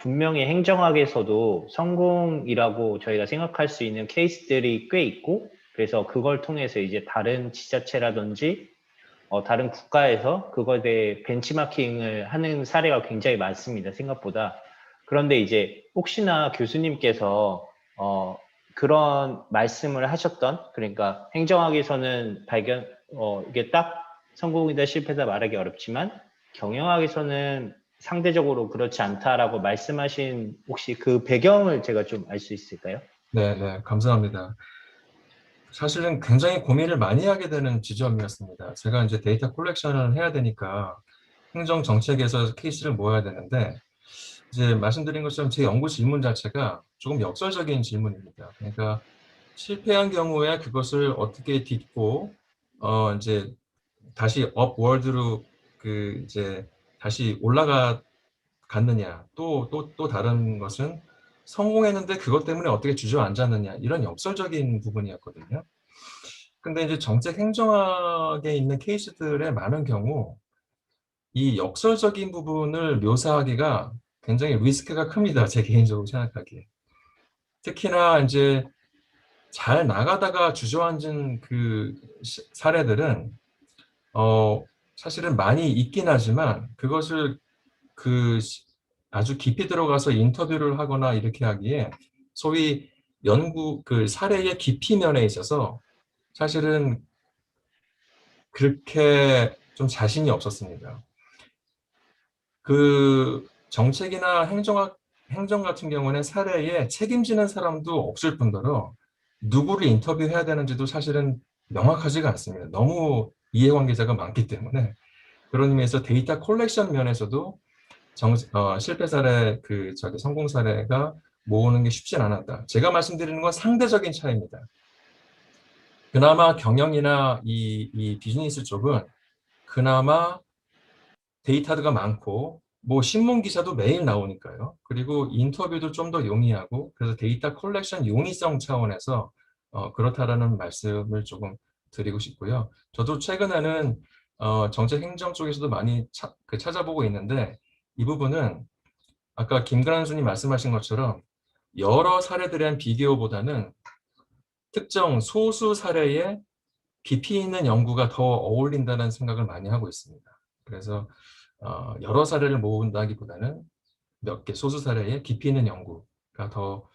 분명히 행정학에서도 성공이라고 저희가 생각할 수 있는 케이스들이 꽤 있고, 그래서 그걸 통해서 이제 다른 지자체라든지 다른 국가에서 그거에 대해 벤치마킹을 하는 사례가 굉장히 많습니다, 생각보다. 그런데 이제 혹시나 교수님께서 그런 말씀을 하셨던, 그러니까 행정학에서는 이게 딱 성공이다 실패다 말하기 어렵지만 경영학에서는 상대적으로 그렇지 않다라고 말씀하신 혹시 그 배경을 제가 좀 알 수 있을까요? 네, 감사합니다. 사실은 굉장히 고민을 많이 하게 되는 지점이었습니다. 제가 이제 데이터 콜렉션을 해야 되니까 행정 정책에서 케이스를 모아야 되는데, 이제 말씀드린 것처럼 제 연구 질문 자체가 조금 역설적인 질문입니다. 그러니까 실패한 경우에 그것을 어떻게 딛고 이제 다시 업워드로 이제 다시 올라갔느냐, 또 다른 것은 성공했는데 그것 때문에 어떻게 주저앉았느냐, 이런 역설적인 부분이었거든요. 근데 이제 정책 행정학에 있는 케이스들의 많은 경우 이 역설적인 부분을 묘사하기가 굉장히 리스크가 큽니다. 제 개인적으로 생각하기에. 특히나 이제 잘 나가다가 주저앉은 사례들은 사실은 많이 있긴 하지만 그것을 아주 깊이 들어가서 인터뷰를 하거나 이렇게 하기에 소위 연구 사례의 깊이 면에 있어서 사실은 그렇게 좀 자신이 없었습니다. 정책이나 행정 같은 경우는 사례에 책임지는 사람도 없을 뿐더러 누구를 인터뷰해야 되는지도 사실은 명확하지가 않습니다. 너무 이해관계자가 많기 때문에. 그런 의미에서 데이터 콜렉션 면에서도 실패 사례, 성공 사례가 모으는 게 쉽진 않았다. 제가 말씀드리는 건 상대적인 차이입니다. 그나마 경영이나 이 비즈니스 쪽은 그나마 데이터가 많고, 뭐 신문 기사도 매일 나오니까요. 그리고 인터뷰도 좀 더 용이하고, 그래서 데이터 콜렉션 용이성 차원에서 그렇다라는 말씀을 조금 드리고 싶고요. 저도 최근에는 정책 행정 쪽에서도 많이 찾아보고 있는데, 이 부분은 아까 김근환 교수님 말씀하신 것처럼 여러 사례들에 대한 비교보다는 특정 소수 사례에 깊이 있는 연구가 더 어울린다는 생각을 많이 하고 있습니다. 그래서 여러 사례를 모은다기보다는 몇 개 소수 사례에 깊이 있는 연구가 더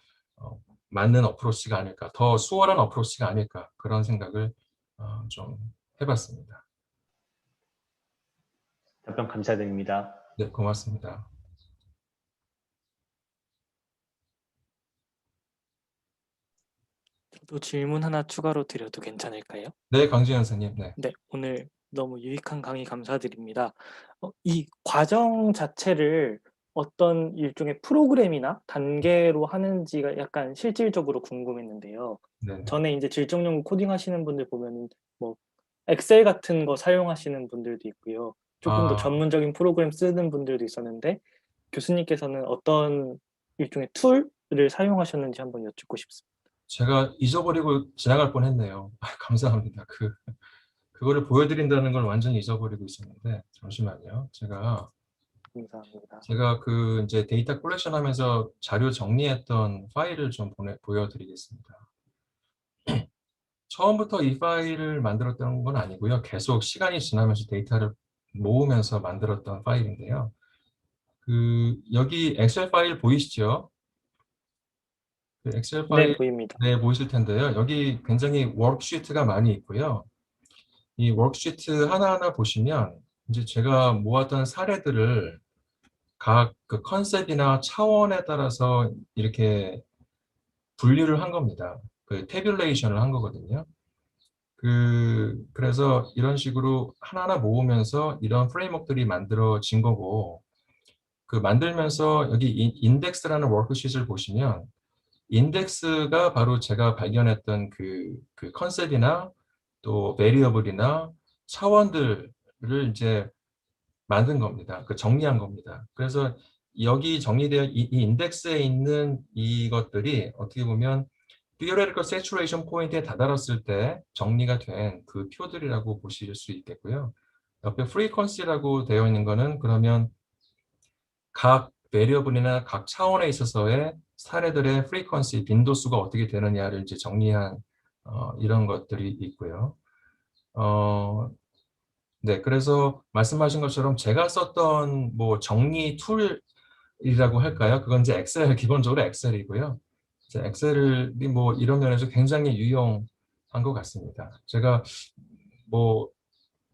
맞는 어프로치가 아닐까, 더 수월한 어프로치가 아닐까, 그런 생각을 좀 해봤습니다. 답변 감사드립니다. 네, 고맙습니다. 저도 질문 하나 추가로 드려도 괜찮을까요? 네, 강지현 선생님. 네. 네, 오늘 너무 유익한 강의 감사드립니다. 이 과정 자체를 어떤 일종의 프로그램이나 단계로 하는지가 약간 실질적으로 궁금했는데요. 네. 전에 이제 질적 연구 코딩 하시는 분들 보면은 뭐 엑셀 같은 거 사용하시는 분들도 있고요. 조금 더 전문적인 프로그램 쓰는 분들도 있었는데 교수님께서는 어떤 일종의 툴을 사용하셨는지 한번 여쭙고 싶습니다. 제가 잊어버리고 지나갈 뻔했네요. 감사합니다. 그거를 보여드린다는 걸 완전히 잊어버리고 있었는데, 잠시만요. 제가 감사합니다. 제가 그 이제 데이터 컬렉션 하면서 자료 정리했던 파일을 좀 보여드리겠습니다. 처음부터 이 파일을 만들었던 건 아니고요. 계속 시간이 지나면서 데이터를 모으면서 만들었던 파일인데요. 여기 엑셀 파일 보이시죠? 그 엑셀 네, 파일 보입니다. 네, 보이실 텐데요. 여기 굉장히 워크시트가 많이 있고요. 이 워크시트 하나하나 보시면 이제 제가 모았던 사례들을 각 그 컨셉이나 차원에 따라서 이렇게 분류를 한 겁니다. 그 태뷸레이션을 한 거거든요. 그래서 이런 식으로 하나하나 모으면서 이런 프레임워크들이 만들어진 거고, 그 만들면서 여기 인덱스라는 워크시트를 보시면 인덱스가 바로 제가 발견했던 그 컨셉이나 또 베리어블이나 차원들을 이제 만든 겁니다. 그 정리한 겁니다. 그래서 여기 정리되어 이 인덱스에 있는 이것들이 어떻게 보면 theoretical saturation 포인트에 다다랐을 때 정리가 된 그 표들이라고 보실 수 있겠고요. 옆에 frequency라고 되어 있는 거는 그러면 각 베리어블이나 각 차원에 있어서의 사례들의 frequency, 빈도수가 어떻게 되느냐를 이제 정리한 이런 것들이 있고요. 네, 그래서 말씀하신 것처럼 제가 썼던 뭐 정리 툴이라고 할까요? 그건 이제 엑셀, 기본적으로 엑셀이고요. 엑셀이 뭐 이런 면에서 굉장히 유용한 것 같습니다. 제가 뭐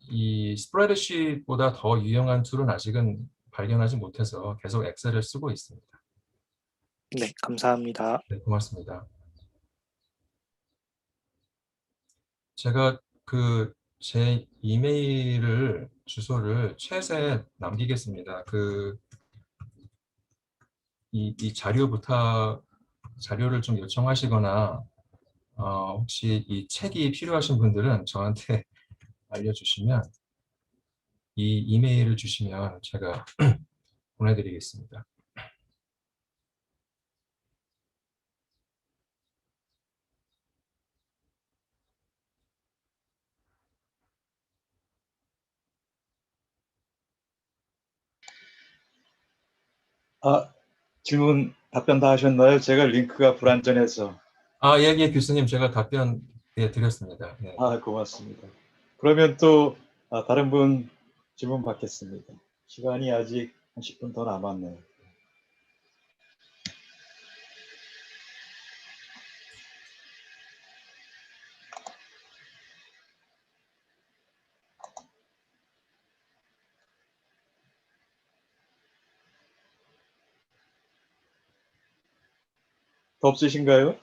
이 스프레드शी트보다 더 유용한 툴은 아직은 발견하지 못해서 계속 엑셀을 쓰고 있습니다. 네, 감사합니다. 네, 고맙습니다. 제가 제 이메일 주소를 챗에 남기겠습니다. 이 자료를 좀 요청하시거나 혹시 이 책이 필요하신 분들은 저한테 알려주시면 이 이메일을 주시면 제가 보내드리겠습니다. 질문 답변 다 하셨나요? 제가 링크가 불안전해서. 예, 교수님, 제가 답변 드렸습니다. 네. 고맙습니다. 그러면 또 다른 분 질문 받겠습니다. 시간이 아직 한 10분 더 남았네요. 더 없으신가요?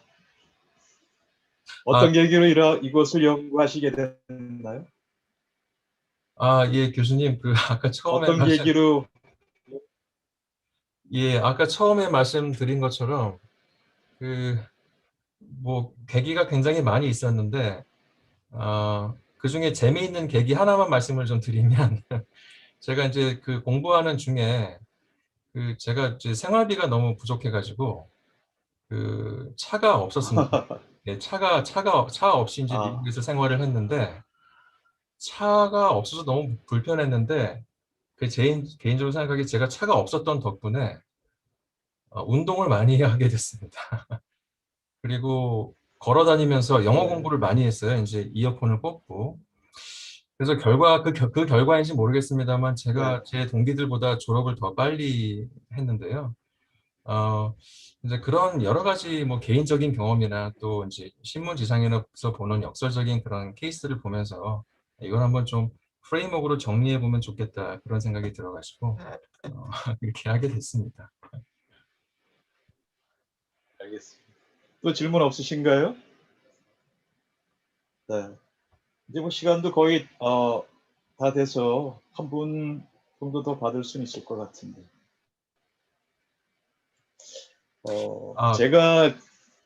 어떤 계기로 이것을 연구하시게 됐나요? 예, 교수님, 아까 처음에 어떤 계기로? 아까 처음에 말씀드린 것처럼 뭐 계기가 굉장히 많이 있었는데 그 중에 재미있는 계기 하나만 말씀을 좀 드리면 제가 이제 공부하는 중에 제가 이제 생활비가 너무 부족해가지고 차가 없었습니다. 네, 차 없이 이제 미국에서 생활을 했는데 차가 없어서 너무 불편했는데 개인적으로 생각하기에 제가 차가 없었던 덕분에 운동을 많이 하게 됐습니다. 그리고 걸어 다니면서 영어 공부를 많이 했어요. 이제 이어폰을 꽂고. 그래서 그 결과인지 모르겠습니다만 제가 제 동기들보다 졸업을 더 빨리 했는데요. 이제 그런 여러 가지 뭐 개인적인 경험이나 또 이제 신문지상에서 보는 역설적인 그런 케이스를 보면서 이걸 한번 좀 프레임워크로 정리해 보면 좋겠다 그런 생각이 들어가지고 이렇게 하게 됐습니다. 알겠습니다. 또 질문 없으신가요? 네. 이제 뭐 시간도 거의 다 돼서 한 분 정도 더 받을 수는 있을 것 같은데.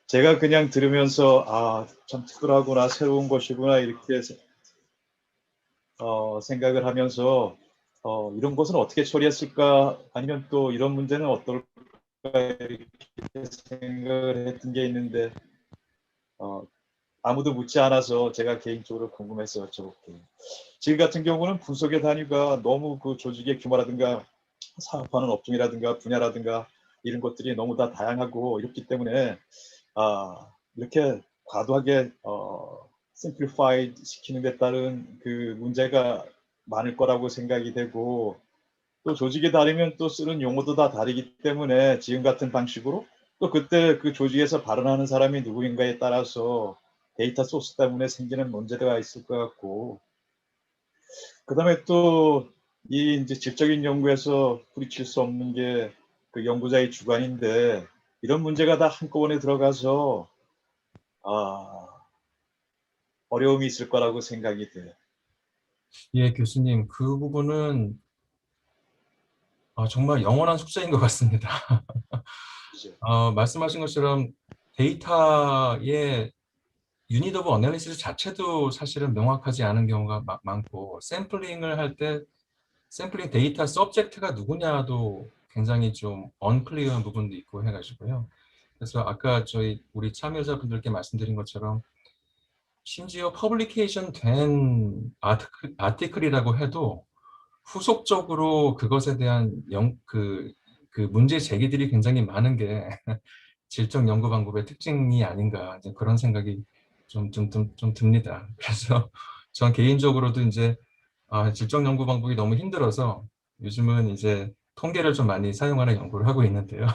제가 그냥 들으면서 참 특별하구나, 새로운 것이구나 이렇게 생각을 하면서 이런 것은 어떻게 처리했을까, 아니면 또 이런 문제는 어떨까 이렇게 생각을 했던 게 있는데 아무도 묻지 않아서 제가 개인적으로 궁금해서 여쭤볼게요. 질 같은 경우는 분석의 단위가 너무 그 조직의 규모라든가 사업하는 업종이라든가 분야라든가 이런 것들이 너무 다 다양하고 이렇기 때문에 이렇게 과도하게 simplified 시키는 데 따른 그 문제가 많을 거라고 생각이 되고, 또 조직이 다르면 또 쓰는 용어도 다 다르기 때문에 지금 같은 방식으로 또 그때 그 조직에서 발언하는 사람이 누구인가에 따라서 데이터 소스 때문에 생기는 문제가 있을 것 같고, 그다음에 또 이 이제 질적인 연구에서 부딪힐 수 없는 게 그 연구자의 주관인데, 이런 문제가 다 한꺼번에 들어가서 어려움이 있을 거라고 생각이 돼요. 예, 교수님, 그 부분은 정말 영원한 숙제인 것 같습니다. 그죠? 말씀하신 것처럼 데이터의 유닛 오브 어널리시스 자체도 사실은 명확하지 않은 경우가 많고, 샘플링을 할 때 샘플링 데이터 서브젝트가 누구냐도 굉장히 좀 언클리어한 부분도 있고 해가지고요. 그래서 아까 우리 참여자분들께 말씀드린 것처럼 심지어 퍼블리케이션 된 아티클이라고 해도 후속적으로 그것에 대한 그 문제 제기들이 굉장히 많은 게 질적 연구 방법의 특징이 아닌가, 이제 그런 생각이 좀 듭니다. 그래서 전 개인적으로도 이제 질적 연구 방법이 너무 힘들어서 요즘은 이제 통계를 좀 많이 사용하는 연구를 하고 있는데요.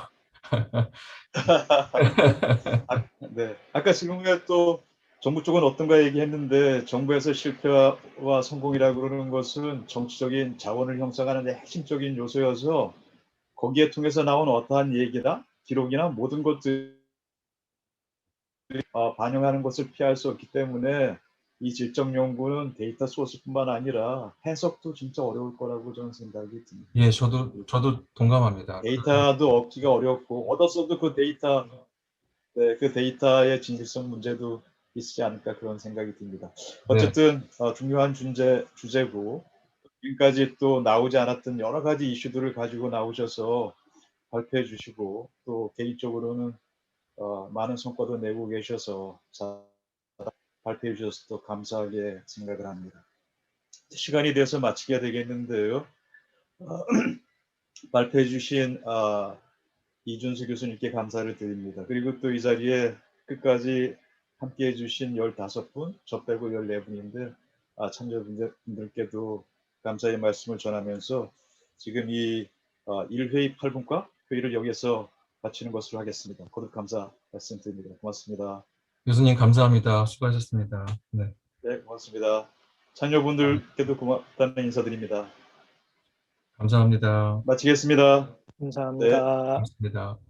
네. 아까 질문에 또 정부 쪽은 어떤가 얘기했는데, 정부에서 실패와 성공이라고 그러는 것은 정치적인 자원을 형성하는 데 핵심적인 요소여서 거기에 통해서 나온 어떠한 얘기나 기록이나 모든 것들이 반영하는 것을 피할 수 없기 때문에 이 질적 연구는 데이터 소스뿐만 아니라 해석도 진짜 어려울 거라고 저는 생각이 듭니다. 예, 저도 동감합니다. 데이터도 얻기가 어렵고, 얻었어도 그 데이터의 진실성 문제도 있지 않을까, 그런 생각이 듭니다. 네, 어쨌든 중요한 주제고, 지금까지 또 나오지 않았던 여러 가지 이슈들을 가지고 나오셔서 발표해 주시고, 또 개인적으로는 많은 성과도 내고 계셔서 발표해 주셔서 또 감사하게 생각을 합니다. 시간이 돼서 마치게 되겠는데요. 발표해 주신 이준수 교수님께 감사를 드립니다. 그리고 또 이 자리에 끝까지 함께해 주신 15분, 저 빼고 14분인데 참여분들께도 감사의 말씀을 전하면서 지금 이 1회의 8분과 회의를 여기서 마치는 것으로 하겠습니다. 거듭 감사 말씀드립니다. 고맙습니다. 교수님 감사합니다. 수고하셨습니다. 네, 네, 고맙습니다. 참여분들께도 고맙다는 인사드립니다. 감사합니다. 마치겠습니다. 네. 감사합니다. 고맙습니다.